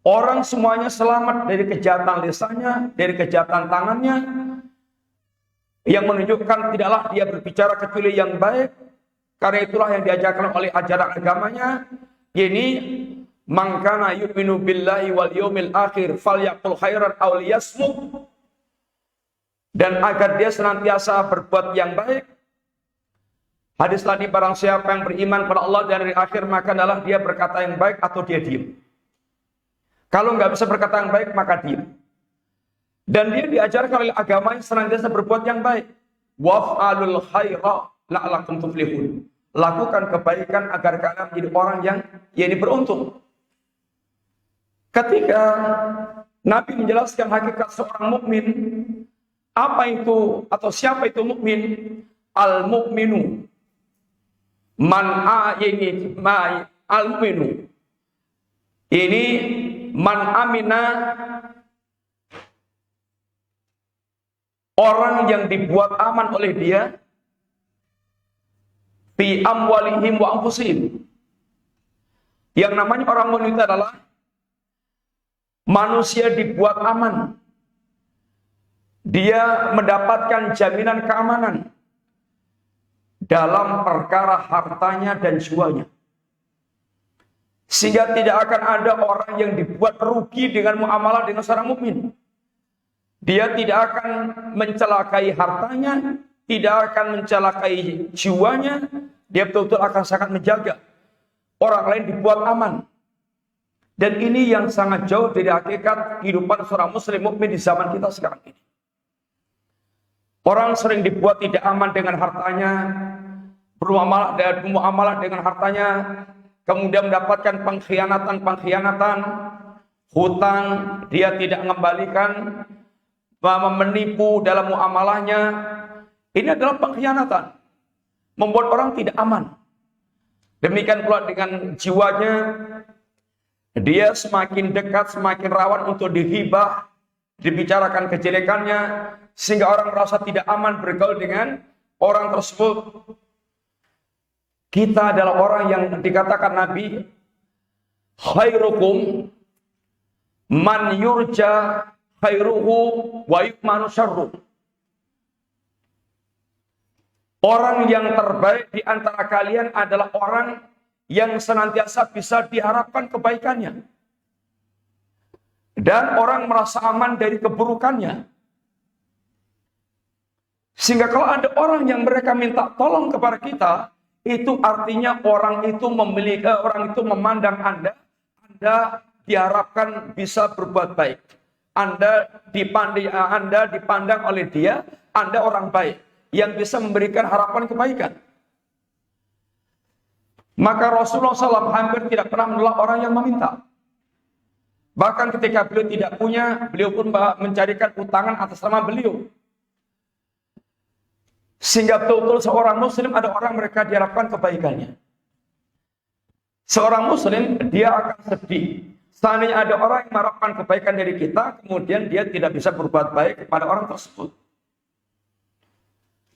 Orang semuanya selamat dari kejahatan lisannya, dari kejahatan tangannya, yang menunjukkan tidaklah dia berbicara kecuali yang baik. Karena itulah yang diajarkan oleh ajaran agamanya, ini man kana yu'minu billahi wal yawmil akhir falyaqul khairan aw liyasmut. Dan agar dia senantiasa berbuat yang baik. Hadis tadi, barang siapa yang beriman pada Allah dan hari akhir, maka adalah dia berkata yang baik atau dia diam. Kalau nggak bisa berkata yang baik, maka diam. Dan dia diajarkan oleh agamanya senantiasa berbuat yang baik. Waf'alul khaira la'alakum tuflihun. Lakukan kebaikan agar kalian menjadi orang yang ini beruntung. Ketika Nabi menjelaskan hakikat seorang mukmin, apa itu atau siapa itu mukmin? Al mukminu man ini al mukminu ini man amina, orang yang dibuat aman oleh dia fi amwalihim wa anfusihim. Yang namanya orang mukmin itu adalah manusia dibuat aman. Dia mendapatkan jaminan keamanan dalam perkara hartanya dan jiwanya. Sehingga tidak akan ada orang yang dibuat rugi dengan muamalah dengan seorang mukmin. Dia tidak akan mencelakai hartanya, tidak akan mencelakai jiwanya. Dia betul-betul akan sangat menjaga orang lain dibuat aman. Dan ini yang sangat jauh dari hakikat kehidupan seorang muslim mukmin di zaman kita sekarang ini. Orang sering dibuat tidak aman dengan hartanya, bermuamalah dengan hartanya, kemudian mendapatkan pengkhianatan, hutang, dia tidak mengembalikan, menipu dalam muamalahnya. Ini adalah pengkhianatan, membuat orang tidak aman. Demikian pula dengan jiwanya, dia semakin dekat, semakin rawan untuk dihibah, dibicarakan kejelekannya, sehingga orang merasa tidak aman bergaul dengan orang tersebut. Kita adalah orang yang dikatakan Nabi, khairukum man yurja khairuhu wa yukmanu syarruh. Orang yang terbaik di antara kalian adalah orang yang senantiasa bisa diharapkan kebaikannya. Dan orang merasa aman dari keburukannya. Sehingga kalau ada orang yang mereka minta tolong kepada kita, itu artinya orang itu memandang Anda diharapkan bisa berbuat baik. Anda dipandang oleh dia, Anda orang baik yang bisa memberikan harapan kebaikan. Maka Rasulullah SAW hampir tidak pernah menolak orang yang meminta. Bahkan ketika beliau tidak punya, beliau pun mencarikan utangan atas nama beliau. Sehingga betul-betul seorang muslim ada orang mereka diharapkan kebaikannya. Seorang muslim dia akan sedih. Seandainya ada orang yang mengharapkan kebaikan dari kita, kemudian dia tidak bisa berbuat baik kepada orang tersebut.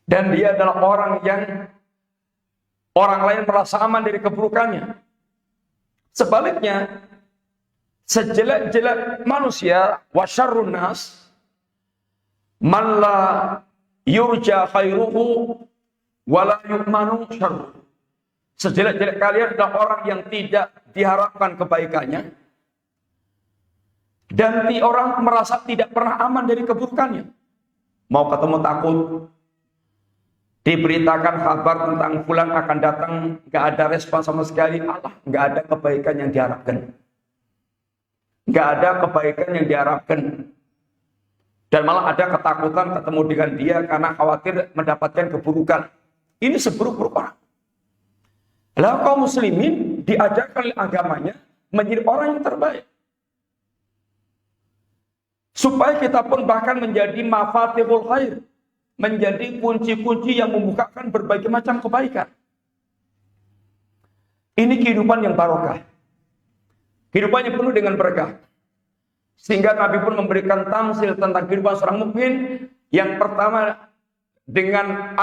Dan dia adalah orang yang orang lain merasa aman dari keburukannya. Sebaliknya, sejelek-jelek manusia, wasyarrun nas, man la yurja khairuhu wala yu'manu syarruh. Sejelek-jelek kalian adalah orang yang tidak diharapkan kebaikannya dan orang merasa tidak pernah aman dari keburukannya. Mau ketemu takut, diberitakan kabar tentang fulan akan datang, nggak ada respon sama sekali. Allah, nggak ada kebaikan yang diharapkan, nggak ada kebaikan yang diharapkan. Dan malah ada ketakutan ketemu dengan dia karena khawatir mendapatkan keburukan. Ini seburuk-buruk orang. Lalu kaum muslimin diajarkan oleh agamanya menjadi orang yang terbaik. Supaya kita pun bahkan menjadi mafatihul khair. Menjadi kunci-kunci yang membukakan berbagai macam kebaikan. Ini kehidupan yang barokah. Kehidupan yang penuh dengan berkah. Sehingga Nabi pun memberikan tamsil tentang kehidupan seorang mukmin. Yang pertama dengan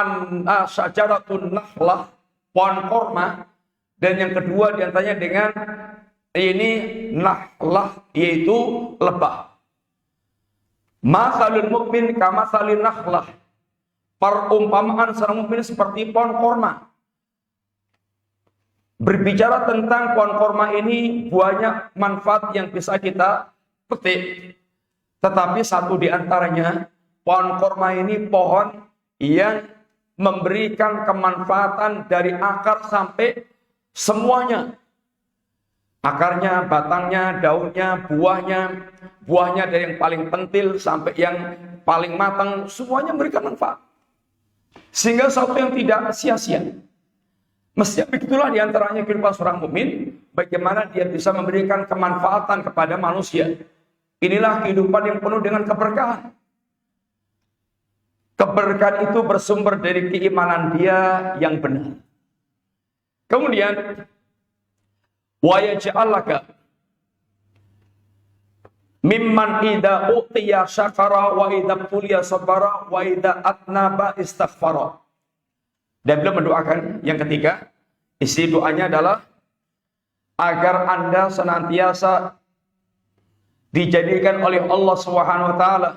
syajaratun nakhlah, pohon korma. Dan yang kedua diantaranya dengan ini nakhlah, yaitu lebah. Masalul mukmin kama salin nakhlah. Perumpamaan seorang mukmin seperti pohon korma. Berbicara tentang pohon korma ini banyak manfaat yang bisa kita petik. Tetapi satu di antaranya, pohon korma ini pohon yang memberikan kemanfaatan dari akar sampai semuanya. Akarnya, batangnya, daunnya, buahnya dari yang paling pentil sampai yang paling matang, semuanya memberikan manfaat. Sehingga sesuatu yang tidak sia-sia. Mestinya begitulah diantaranya kehidupan seorang mukmin, bagaimana dia bisa memberikan kemanfaatan kepada manusia. Inilah kehidupan yang penuh dengan keberkahan. Keberkahan itu bersumber dari keimanan dia yang benar. Kemudian, wa yaj'alaka mimman idza utiya syakara wa idza tuliya sabara wa idza atnaba istaghfara. Dan beliau mendoakan yang ketiga, isi doanya adalah agar Anda senantiasa dijadikan oleh Allah Subhanahu wa taala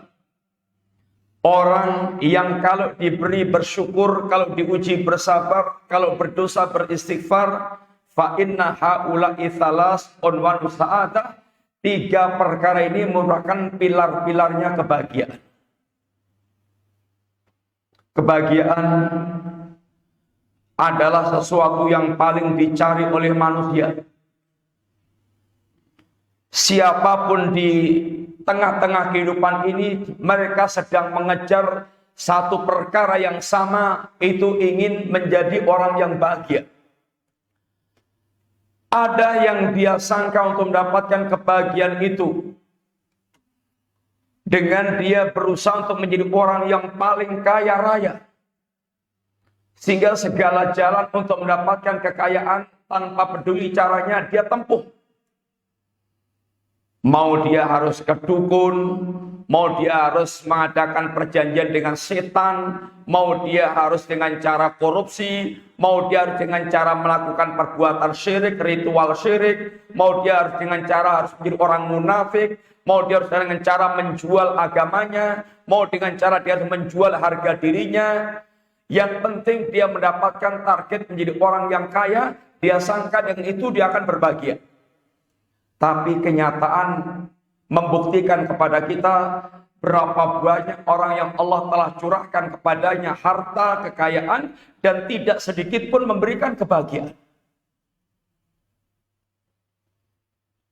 orang yang kalau diberi bersyukur, kalau diuji bersabar, kalau berdosa beristighfar. Fa inna haula'i thalas unwanu sa'adah. 3 perkara ini merupakan pilar-pilarnya kebahagiaan. Kebahagiaan adalah sesuatu yang paling dicari oleh manusia. Siapapun di tengah-tengah kehidupan ini, mereka sedang mengejar satu perkara yang sama, itu ingin menjadi orang yang bahagia. Ada yang dia sangka untuk mendapatkan kebahagiaan itu dengan dia berusaha untuk menjadi orang yang paling kaya raya. Sehingga segala jalan untuk mendapatkan kekayaan tanpa peduli caranya dia tempuh. Mau dia harus ke dukun, mau dia harus mengadakan perjanjian dengan setan, mau dia harus dengan cara korupsi, mau dia harus dengan cara melakukan perbuatan syirik, ritual syirik, mau dia harus dengan cara harus menjadi orang munafik, mau dia harus dengan cara menjual agamanya, mau dengan cara dia harus menjual harga dirinya. Yang penting dia mendapatkan target menjadi orang yang kaya, dia sangka dengan itu dia akan berbahagia. Tapi kenyataan membuktikan kepada kita berapa banyak orang yang Allah telah curahkan kepadanya harta, kekayaan, dan tidak sedikit pun memberikan kebahagiaan.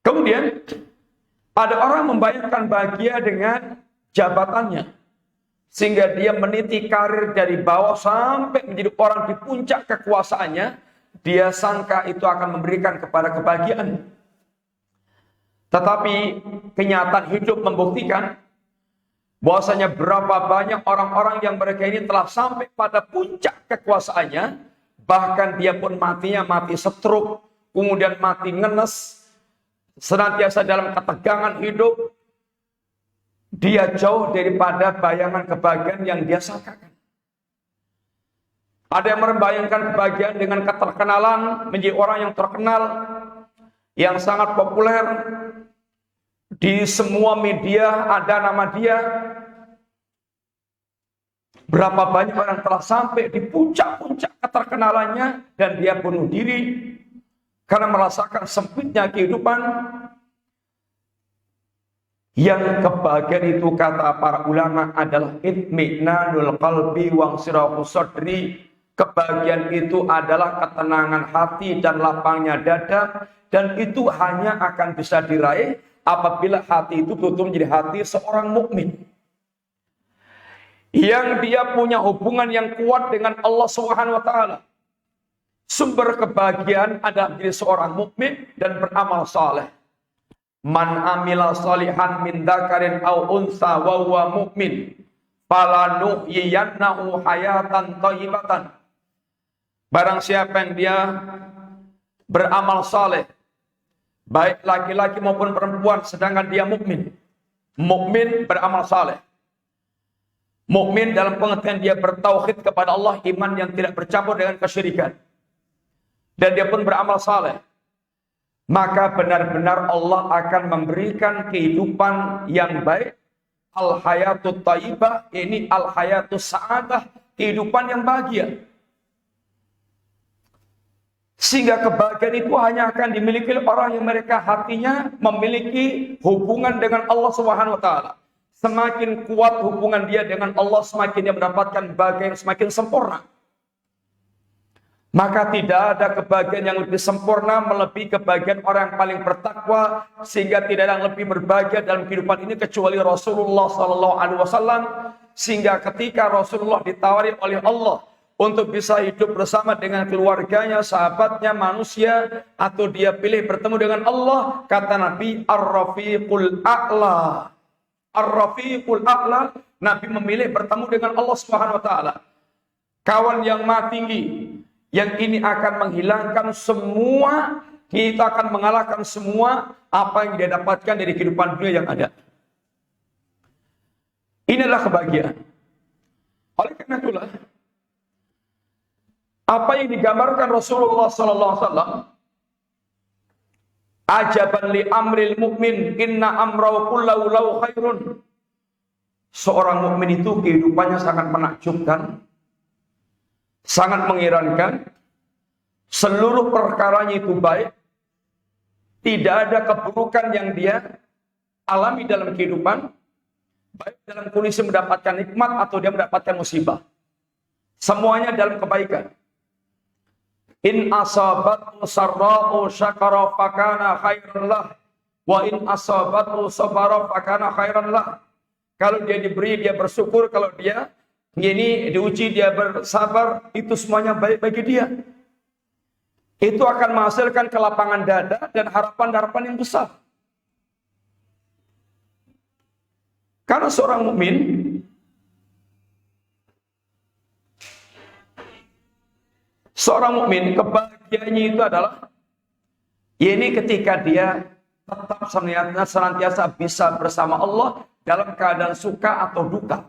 Kemudian ada orang membayangkan bahagia dengan jabatannya, sehingga dia meniti karir dari bawah sampai menjadi orang di puncak kekuasaannya. Dia sangka itu akan memberikan kepada kebahagiaan. Tetapi kenyataan hidup membuktikan bahwasanya berapa banyak orang-orang yang mereka ini telah sampai pada puncak kekuasaannya, bahkan dia pun matinya mati stroke, kemudian mati ngenes, senantiasa dalam ketegangan hidup. Dia jauh daripada bayangan kebahagiaan yang dia sangkakan. Ada yang membayangkan kebahagiaan dengan keterkenalan, menjadi orang yang terkenal, yang sangat populer, di semua media ada nama dia. Berapa banyak orang telah sampai di puncak-puncak keterkenalannya dan dia bunuh diri karena merasakan sempitnya kehidupan. Yang kebahagiaan itu kata para ulama adalah itminanul qalbi wa sirahu sadri. Kebahagiaan itu adalah ketenangan hati dan lapangnya dada, dan itu hanya akan bisa diraih apabila hati itu betul menjadi hati seorang mukmin yang dia punya hubungan yang kuat dengan Allah Subhanahu wa taala. Sumber kebahagiaan adalah menjadi seorang mukmin dan beramal saleh. Man amila salihan min dzakarin aw unsa wa huwa mu'min falanuhyiyannahu hayatan thayyibatan. Barang siapa yang dia beramal saleh, baik laki-laki maupun perempuan, sedangkan dia mukmin. Mukmin beramal saleh. Mukmin dalam pengertian dia bertauhid kepada Allah, iman yang tidak bercampur dengan kesyirikan. Dan dia pun beramal saleh. Maka benar-benar Allah akan memberikan kehidupan yang baik. Al-hayatut thayyibah, ini al-hayatus sa'adah, kehidupan yang bahagia. Sehingga kebahagiaan itu hanya akan dimiliki oleh orang yang mereka hatinya memiliki hubungan dengan Allah Subhanahu wa taala. Semakin kuat hubungan dia dengan Allah, semakin dia mendapatkan bahagia yang semakin sempurna. Maka tidak ada kebahagiaan yang lebih sempurna melebihi kebahagiaan orang yang paling bertakwa, sehingga tidak ada yang lebih berbahagia dalam kehidupan ini kecuali Rasulullah SAW. Sehingga ketika Rasulullah ditawari oleh Allah untuk bisa hidup bersama dengan keluarganya, sahabatnya, manusia, atau dia pilih bertemu dengan Allah, kata Nabi, Ar-Rafiqul A'la. Ar-Rafiqul A'la, Nabi memilih bertemu dengan Allah Subhanahu wa taala. Kawan yang maha tinggi, yang ini akan menghilangkan semua, kita akan mengalahkan semua apa yang dia dapatkan dari kehidupan dunia yang ada. Inilah kebahagiaan. Oleh karena itulah, apa yang digambarkan Rasulullah SAW, ajaban li amril mu'min inna amrahu kullahu lahu khairun. Seorang mukmin itu kehidupannya sangat menakjubkan, sangat mengherankan. Seluruh perkaranya itu baik. Tidak ada keburukan yang dia alami dalam kehidupan, baik dalam kondisi mendapatkan nikmat atau dia mendapatkan musibah. Semuanya dalam kebaikan. In asabatu sarra'u syakara fakana khairan lah, wa in asabatu sabara fakana khairan lah. Kalau dia diberi, dia bersyukur. Kalau dia ini diuji, dia bersabar. Itu semuanya baik bagi dia. Itu akan menghasilkan kelapangan dada dan harapan-harapan yang besar. Karena seorang mukmin kebahagiaannya itu adalah ini ketika dia tetap senantiasa bisa bersama Allah dalam keadaan suka atau duka.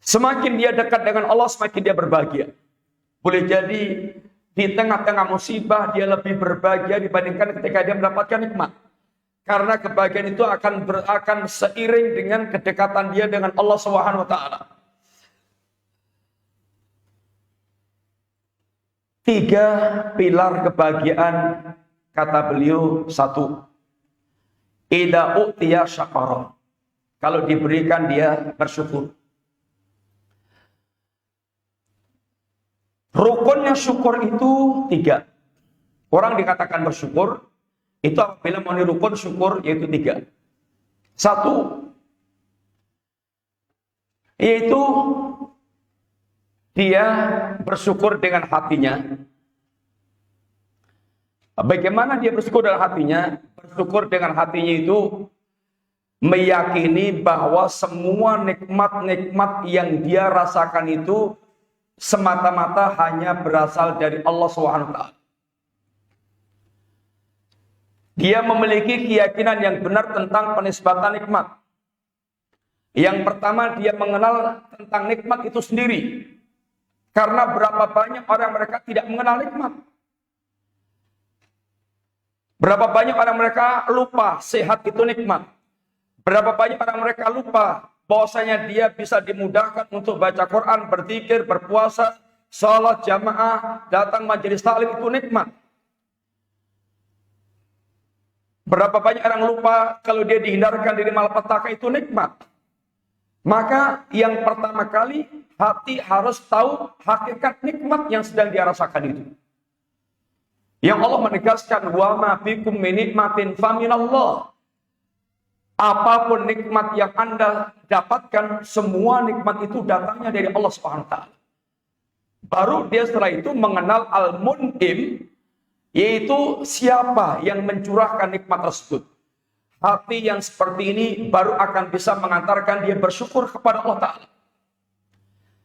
Semakin dia dekat dengan Allah, semakin dia berbahagia. Boleh jadi di tengah-tengah musibah dia lebih berbahagia dibandingkan ketika dia mendapatkan nikmat. Karena kebahagiaan itu akan seiring dengan kedekatan dia dengan Allah Subhanahu wa taala. 3 pilar kebahagiaan kata beliau. 1, idza utiya syakara. Kalau diberikan dia bersyukur. Rukunnya syukur itu 3. Orang dikatakan bersyukur itu apabila mau rukun syukur yaitu 3. 1, yaitu dia bersyukur dengan hatinya. Bagaimana dia bersyukur dengan hatinya? Bersyukur dengan hatinya itu meyakini bahwa semua nikmat-nikmat yang dia rasakan itu semata-mata hanya berasal dari Allah SWT. Dia memiliki keyakinan yang benar tentang penisbatan nikmat. Yang pertama, dia mengenal tentang nikmat itu sendiri. Karena berapa banyak orang mereka tidak mengenal nikmat. Berapa banyak orang mereka lupa sehat itu nikmat. Berapa banyak orang mereka lupa bahwasanya dia bisa dimudahkan untuk baca Quran, berzikir, berpuasa, salat jamaah, datang majelis taklim itu nikmat. Berapa banyak orang lupa kalau dia dihindarkan dari malapetaka itu nikmat. Maka yang pertama kali hati harus tahu hakikat nikmat yang sedang dia rasakan itu. Yang Allah menegaskan wa ma bikum min nikmatin faminallah. Apapun nikmat yang Anda dapatkan, semua nikmat itu datangnya dari Allah Subhanahu wa taala. Baru dia setelah itu mengenal al-mun'im, yaitu siapa yang mencurahkan nikmat tersebut. Hati yang seperti ini baru akan bisa mengantarkan dia bersyukur kepada Allah Ta'ala.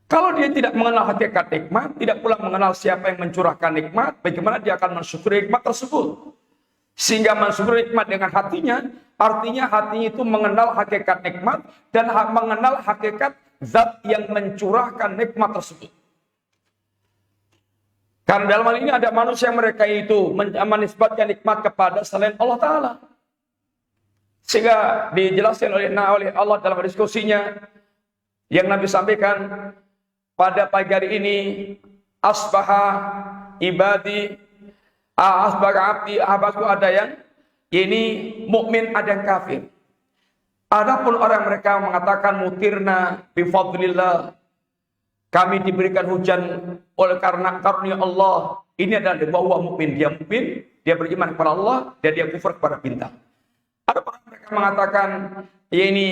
Kalau dia tidak mengenal hakikat nikmat, tidak pula mengenal siapa yang mencurahkan nikmat, bagaimana dia akan mensyukuri nikmat tersebut? Sehingga mensyukuri nikmat dengan hatinya, artinya hatinya itu mengenal hakikat nikmat dan mengenal hakikat zat yang mencurahkan nikmat tersebut. Karena dalam hal ini ada manusia mereka itu menisbatkan nikmat kepada selain Allah Ta'ala. Sehingga dijelaskan oleh Allah dalam diskusinya yang Nabi sampaikan pada pagi hari ini, asbaha ibadi, asbaha abdi, abasku, ada yang ini mukmin, ada yang kafir. Adapun orang mereka mengatakan mutirna bifadlillah, kami diberikan hujan oleh karena karunia Allah. Ini adalah bahwa mukmin, dia beriman kepada Allah dan dia kufur kepada bintang. Ada orang mereka mengatakan, ya ini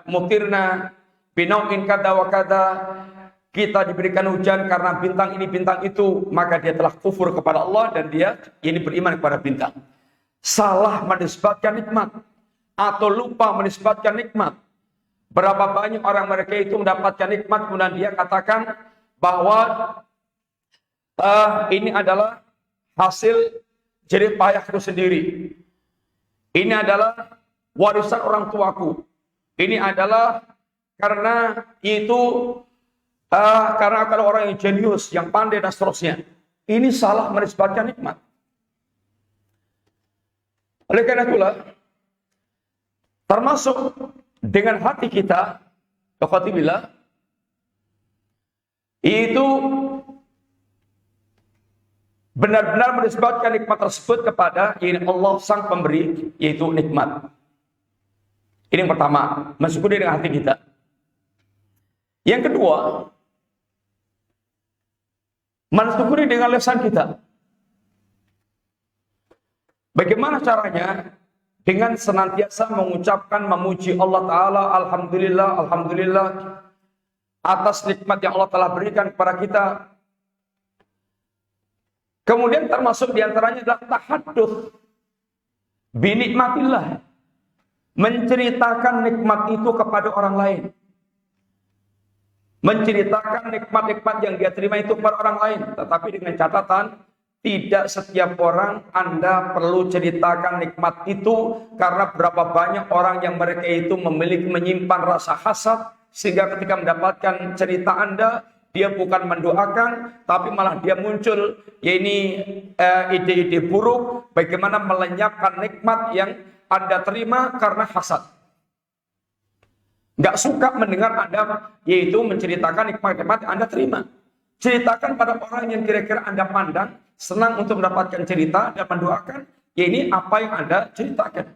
mutirna binauin kada wa kada, kita diberikan hujan karena bintang ini bintang itu, maka dia telah kufur kepada Allah dan dia ini beriman kepada bintang. Salah menisbatkan nikmat atau lupa menisbatkan nikmat. Berapa banyak orang mereka itu mendapatkan nikmat kemudian dia katakan bahwa ini adalah hasil jerih payahku sendiri. Ini adalah warisan orang tuaku. Ini adalah karena itu karena kalau orang yang jenius, yang pandai dan seterusnya. Ini salah menisbatkan nikmat. Oleh karena itulah, termasuk dengan hati kita, ikhwatibillah, itu benar-benar menisbatkan nikmat tersebut kepada ini Allah sang pemberi, yaitu nikmat. Ini yang pertama, mensyukuri dengan hati kita. Yang kedua, mensyukuri dengan lisan kita. Bagaimana caranya? Dengan senantiasa mengucapkan memuji Allah Ta'ala, Alhamdulillah, Alhamdulillah, atas nikmat yang Allah telah berikan kepada kita. Kemudian termasuk diantaranya adalah tahadduts binikmatillah, menceritakan nikmat itu kepada orang lain. Menceritakan nikmat-nikmat yang dia terima itu kepada orang lain. Tetapi dengan catatan, tidak setiap orang Anda perlu ceritakan nikmat itu, karena berapa banyak orang yang mereka itu memiliki menyimpan rasa hasad, sehingga ketika mendapatkan cerita Anda, dia bukan mendoakan, tapi malah dia muncul, ide-ide buruk, bagaimana melenyapkan nikmat yang Anda terima karena hasad. Nggak suka mendengar Anda, yaitu menceritakan nikmat-nikmat yang Anda terima. Ceritakan pada orang yang kira-kira Anda pandang senang untuk mendapatkan cerita dan mendoakan, ini apa yang Anda ceritakan.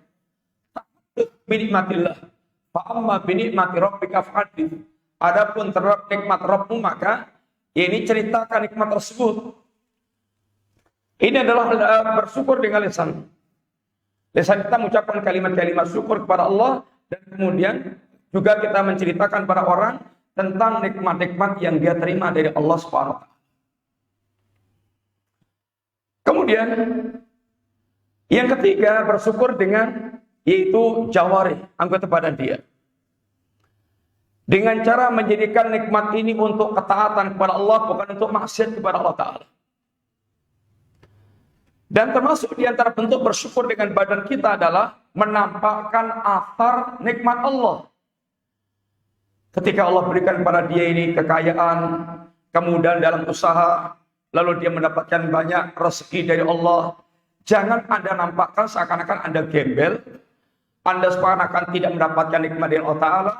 Binikmatillah, fa'amma binikmati rabbika fahadits. Adapun terhadap nikmat Rabbmu, maka ini ceritakan nikmat tersebut. Ini adalah bersyukur dengan lisan. Lisan kita mengucapkan kalimat-kalimat syukur kepada Allah, dan kemudian juga kita menceritakan pada orang tentang nikmat-nikmat yang dia terima dari Allah SWT. Kemudian yang ketiga, bersyukur dengan yaitu jawari, anggota badan dia. Dengan cara menjadikan nikmat ini untuk ketaatan kepada Allah, bukan untuk maksiat kepada Allah Ta'ala. Dan termasuk di antara bentuk bersyukur dengan badan kita adalah menampakkan athar nikmat Allah. Ketika Allah berikan kepada dia ini kekayaan, kemudian dalam usaha, lalu dia mendapatkan banyak rezeki dari Allah, jangan Anda nampakkan seakan-akan Anda gembel, Anda seakan-akan tidak mendapatkan nikmat dari Allah Ta'ala,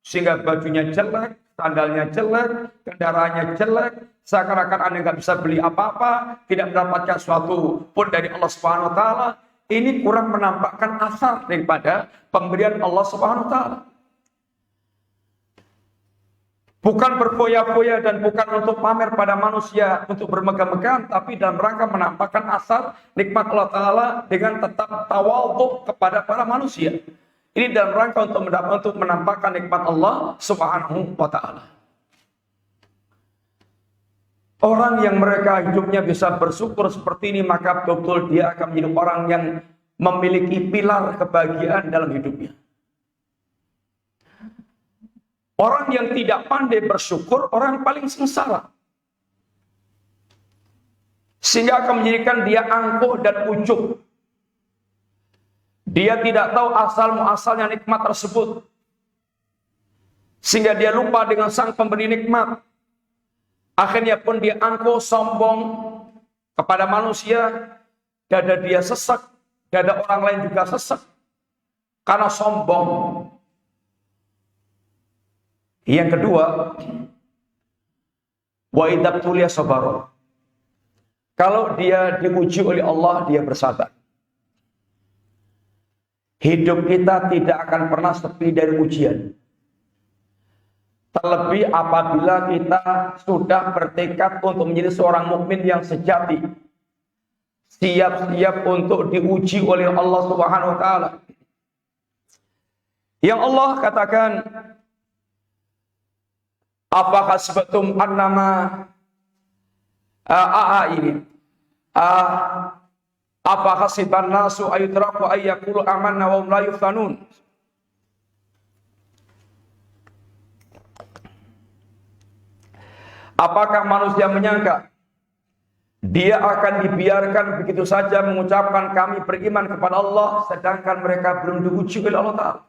sehingga bajunya jelek, sandalnya jelek, kendaraannya jelek, seakan-akan Anda nggak bisa beli apa-apa, tidak mendapatkan sesuatu pun dari Allah Subhanahu Wa Ta'ala. Ini kurang menampakkan asar daripada pemberian Allah Subhanahu Wa Ta'ala. Bukan berfoya-foya dan bukan untuk pamer pada manusia, untuk bermegah-megahan, tapi dalam rangka menampakkan asar nikmat Allah Ta'ala dengan tetap tawadhu kepada para manusia. Ini dalam rangka untuk menampakkan nikmat Allah Subhanahu Wa Ta'ala. Orang yang mereka hidupnya bisa bersyukur seperti ini, maka betul dia akan menjadi orang yang memiliki pilar kebahagiaan dalam hidupnya. Orang yang tidak pandai bersyukur, orang paling sengsara. Sehingga akan menjadikan dia angkuh dan ujub. Dia tidak tahu asal-muasalnya nikmat tersebut. Sehingga dia lupa dengan sang pemberi nikmat. Akhirnya pun dia angkuh, sombong kepada manusia. Dada dia sesak, dada orang lain juga sesak. Karena sombong. Yang kedua, wa idza tuliya sabara. Kalau dia diuji oleh Allah, dia bersabar. Hidup kita tidak akan pernah sepi dari ujian. Terlebih apabila kita sudah bertekad untuk menjadi seorang mukmin yang sejati, siap-siap untuk diuji oleh Allah Subhanahu wa taala. Yang Allah katakan, apa hasbatum annama apa hasiban nasu ayutraku ayyakulu amanna wa hum la yuftanun. Apakah manusia menyangka dia akan dibiarkan begitu saja mengucapkan kami beriman kepada Allah, sedangkan mereka belum diuji oleh Allah Ta'ala?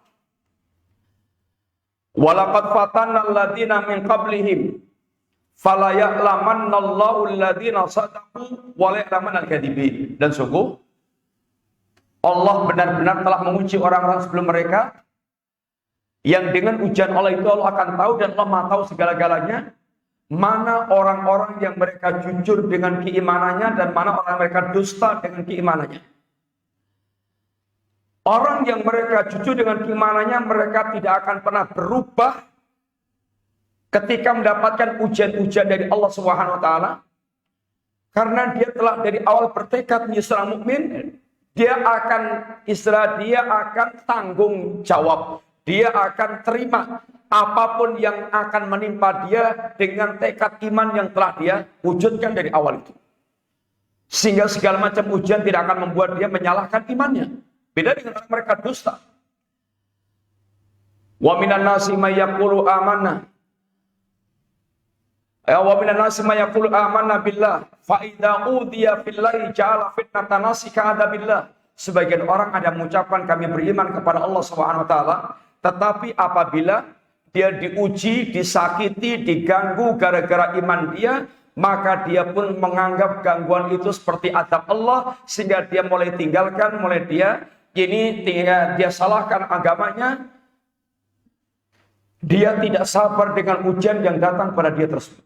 Walaqad fatanna alladziina min qablihim fala ya'lamanna Allahu alladziina shadaqu wa la ya'lamanna al-kadzibin. Dan sungguh Allah benar-benar telah menguji orang-orang sebelum mereka, yang dengan ujian Allah itu Allah akan tahu, dan Allah Maha tahu segala-galanya, mana orang-orang yang mereka jujur dengan keimanannya dan mana orang mereka dusta dengan keimanannya. Orang yang mereka jujur dengan keimanannya, mereka tidak akan pernah berubah ketika mendapatkan ujian-ujian dari Allah Subhanahu wa taala. Karena dia telah dari awal bertekad menjadi seorang mukmin, dia akan tanggung jawab. Dia akan terima apapun yang akan menimpa dia dengan tekad iman yang telah dia wujudkan dari awal itu. Sehingga segala macam ujian tidak akan membuat dia menyalahkan imannya. Beda dengan orang mereka dusta. Wa minan nasi may yaqulu amanna. Wa minan nasi may yaqulu amanna billah fa idza udiya fillahi ja'ala fitnatan nasi ka'adabillah. Sebagian orang ada mengucapkan kami beriman kepada Allah Subhanahu wa taala, tetapi apabila dia diuji, disakiti, diganggu gara-gara iman dia, maka dia pun menganggap gangguan itu seperti azab Allah, sehingga dia mulai tinggalkan, dia salahkan agamanya. Dia tidak sabar dengan ujian yang datang pada dia tersebut.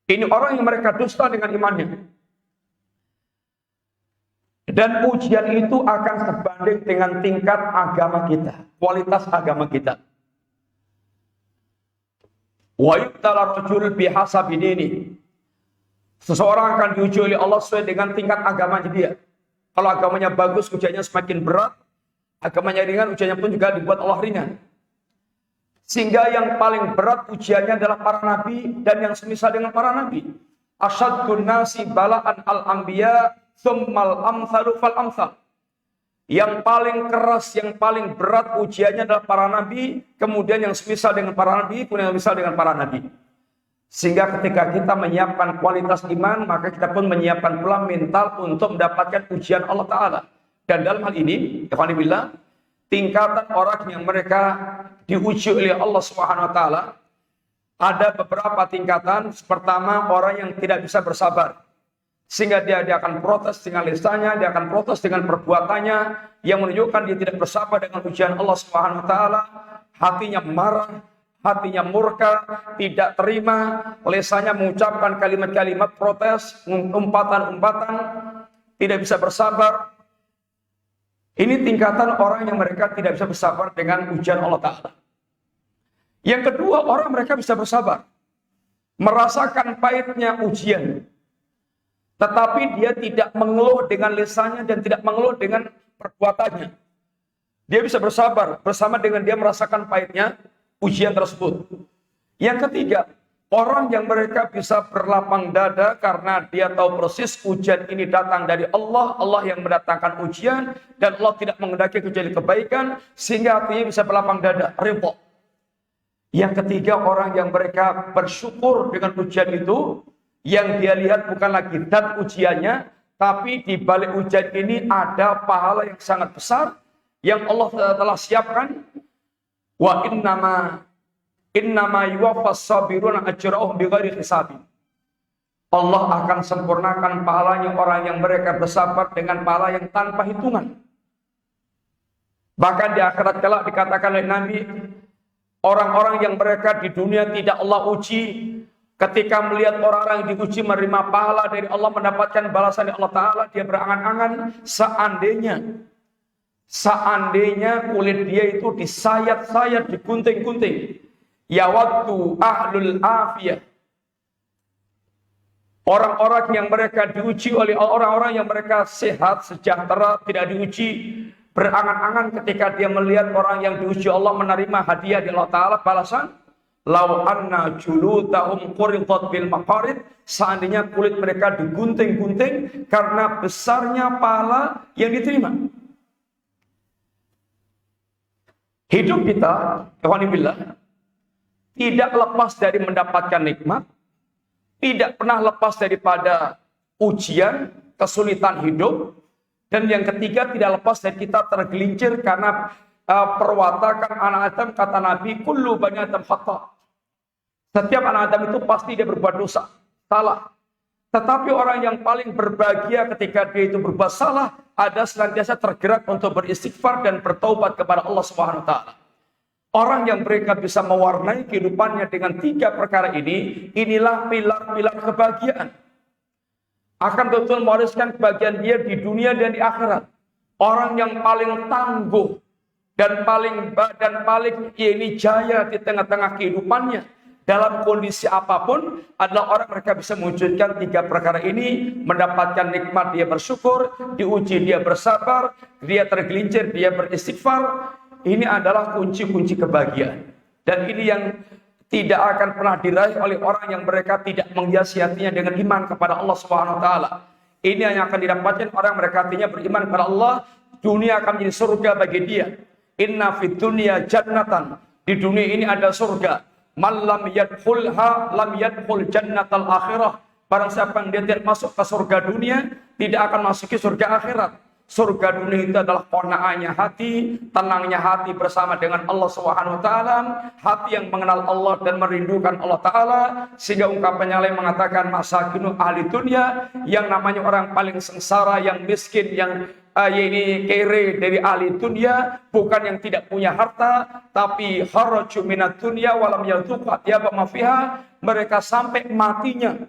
Ini orang yang mereka dusta dengan imannya. Dan ujian itu akan sebanding dengan tingkat agama kita, kualitas agama kita. Wa yubtala rajul bihasabi dini. Seseorang akan diuji oleh Allah sesuai dengan tingkat agamanya dia. Kalau agamanya bagus, ujiannya semakin berat. Agamanya ringan, ujiannya pun juga dibuat Allah ringan. Sehingga yang paling berat ujiannya adalah para nabi dan yang semisal dengan para nabi. Asyaddun nasi bala'an al-anbiya tsummal amsalu fal amsal. Yang paling keras, yang paling berat ujiannya adalah para nabi, kemudian yang semisal dengan para nabi, kemudian yang semisal dengan para nabi. Sehingga ketika kita menyiapkan kualitas iman, maka kita pun menyiapkan pula mental untuk mendapatkan ujian Allah Ta'ala. Dan dalam hal ini, ikhwanillah, tingkatan orang yang mereka diuji oleh Allah Subhanahu wa taala, ada beberapa tingkatan. Pertama, orang yang tidak bisa bersabar. Sehingga dia akan protes dengan lisannya, dia akan protes dengan perbuatannya, yang menunjukkan dia tidak bersabar dengan ujian Allah Subhanahu wa taala. Hatinya marah, hatinya murka, tidak terima, lisannya mengucapkan kalimat-kalimat protes, umpatan-umpatan, tidak bisa bersabar. Ini tingkatan orang yang mereka tidak bisa bersabar dengan ujian Allah Ta'ala. Yang kedua, orang mereka bisa bersabar, merasakan pahitnya ujian, tetapi dia tidak mengeluh dengan lisannya dan tidak mengeluh dengan perbuatannya. Dia bisa bersabar bersama dengan dia merasakan pahitnya ujian tersebut. Yang ketiga, orang yang mereka bisa berlapang dada karena dia tahu persis ujian ini datang dari Allah, Allah yang mendatangkan ujian, dan Allah tidak menghendaki kecuali kebaikan, sehingga hatinya bisa berlapang dada, ridha. Yang ketiga, orang yang mereka bersyukur dengan ujian itu, yang dia lihat bukan lagi dat ujiannya, tapi di balik ujian ini ada pahala yang sangat besar yang Allah telah siapkan. Wa innama yuwaffas sabiruna ajrahum bighairi hisabin. Allah akan sempurnakan pahalanya orang yang mereka bersabar dengan pahala yang tanpa hitungan. Bahkan di akhirat kelak dikatakan oleh Nabi, orang-orang yang mereka di dunia tidak Allah uji, ketika melihat orang-orang yang diuji menerima pahala dari Allah, mendapatkan balasan dari Allah Ta'ala, dia berangan-angan seandainya kulit dia itu disayat-sayat, digunting-gunting, yawaddu ahlul afiyah. Orang-orang yang mereka diuji oleh orang-orang yang mereka sehat, sejahtera, tidak diuji, berangan-angan ketika dia melihat orang yang diuji Allah menerima hadiah di Allah Ta'ala balasan. Lau anna juludahum quridat bil maqarid, seandainya kulit mereka digunting-gunting karena besarnya pahala yang diterima. Hidup kita, alhamdulillah, tidak lepas dari mendapatkan nikmat, tidak pernah lepas daripada ujian, kesulitan hidup, dan yang ketiga tidak lepas dari kita tergelincir karena perwatakan anak Adam. Kata Nabi, kullu bani Adam khata'. Setiap anak Adam itu pasti dia berbuat dosa, salah. Tetapi orang yang paling berbahagia ketika dia itu berbuat salah ada senantiasa tergerak untuk beristighfar dan bertaubat kepada Allah Subhanahu wa taala. Orang yang mereka bisa mewarnai kehidupannya dengan 3 perkara ini, inilah pilar-pilar kebahagiaan. Akan betul mewariskan kebahagiaan dia di dunia dan di akhirat. Orang yang paling tangguh dan paling ini jaya di tengah-tengah kehidupannya dalam kondisi apapun adalah orang mereka bisa mewujudkan 3 perkara ini, mendapatkan nikmat dia bersyukur, diuji dia bersabar, dia tergelincir dia beristighfar. Ini adalah kunci-kunci kebahagiaan. Dan ini yang tidak akan pernah diraih oleh orang yang mereka tidak menghiasi hatinya dengan iman kepada Allah Subhanahu wa taala. Ini yang akan didapatkan orang mereka hatinya beriman kepada Allah, dunia akan menjadi surga bagi dia. Inna fid dunya jannatan. Di dunia ini ada surga. Man lam yadkhulha lam yadkhul jannatal akhirah. Barang siapa yang dia tidak masuk ke surga dunia, tidak akan masuki surga akhirat. Surga dunia itu adalah qanaahnya hati, tenangnya hati bersama dengan Allah Subhanahu wa taala, hati yang mengenal Allah dan merindukan Allah taala, sehingga ungkapannya lain mengatakan masakinu ahli dunia, yang namanya orang paling sengsara, yang miskin, yang ini kere dari ahli dunia, bukan yang tidak punya harta, tapi kharaju minat dunia walam yadhuq atyaba ma fiha, mereka sampai matinya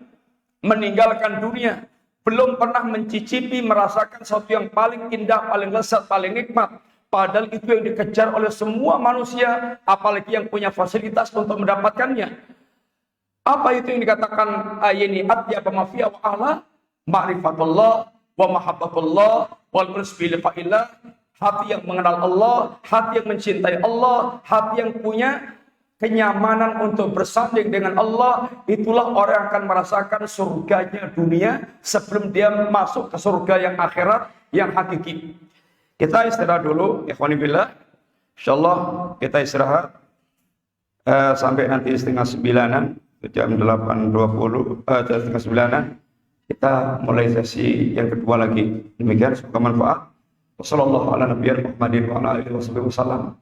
meninggalkan dunia, belum pernah mencicipi, merasakan sesuatu yang paling indah, paling lezat, paling nikmat. Padahal itu yang dikejar oleh semua manusia, apalagi yang punya fasilitas untuk mendapatkannya. Apa itu yang dikatakan ini atyaba ma fiha wa ala ma'rifatullah wa mahabbatullah wal unsbi liqa'illah. Hati yang mengenal Allah, hati yang mencintai Allah, hati yang punya kenyamanan untuk bersanding dengan Allah, itulah orang yang akan merasakan surganya dunia sebelum dia masuk ke surga yang akhirat yang hakiki. Kita istirahat dulu, ikhwani billah. Insyaallah kita istirahat sampai nanti setengah 9-an, jam 8.20, setengah 9-an. Kita mulai sesi yang kedua lagi. Demikian, semoga manfaat. Wassallallahu ala nabiyina Muhammadin wa ala alihi wasallam.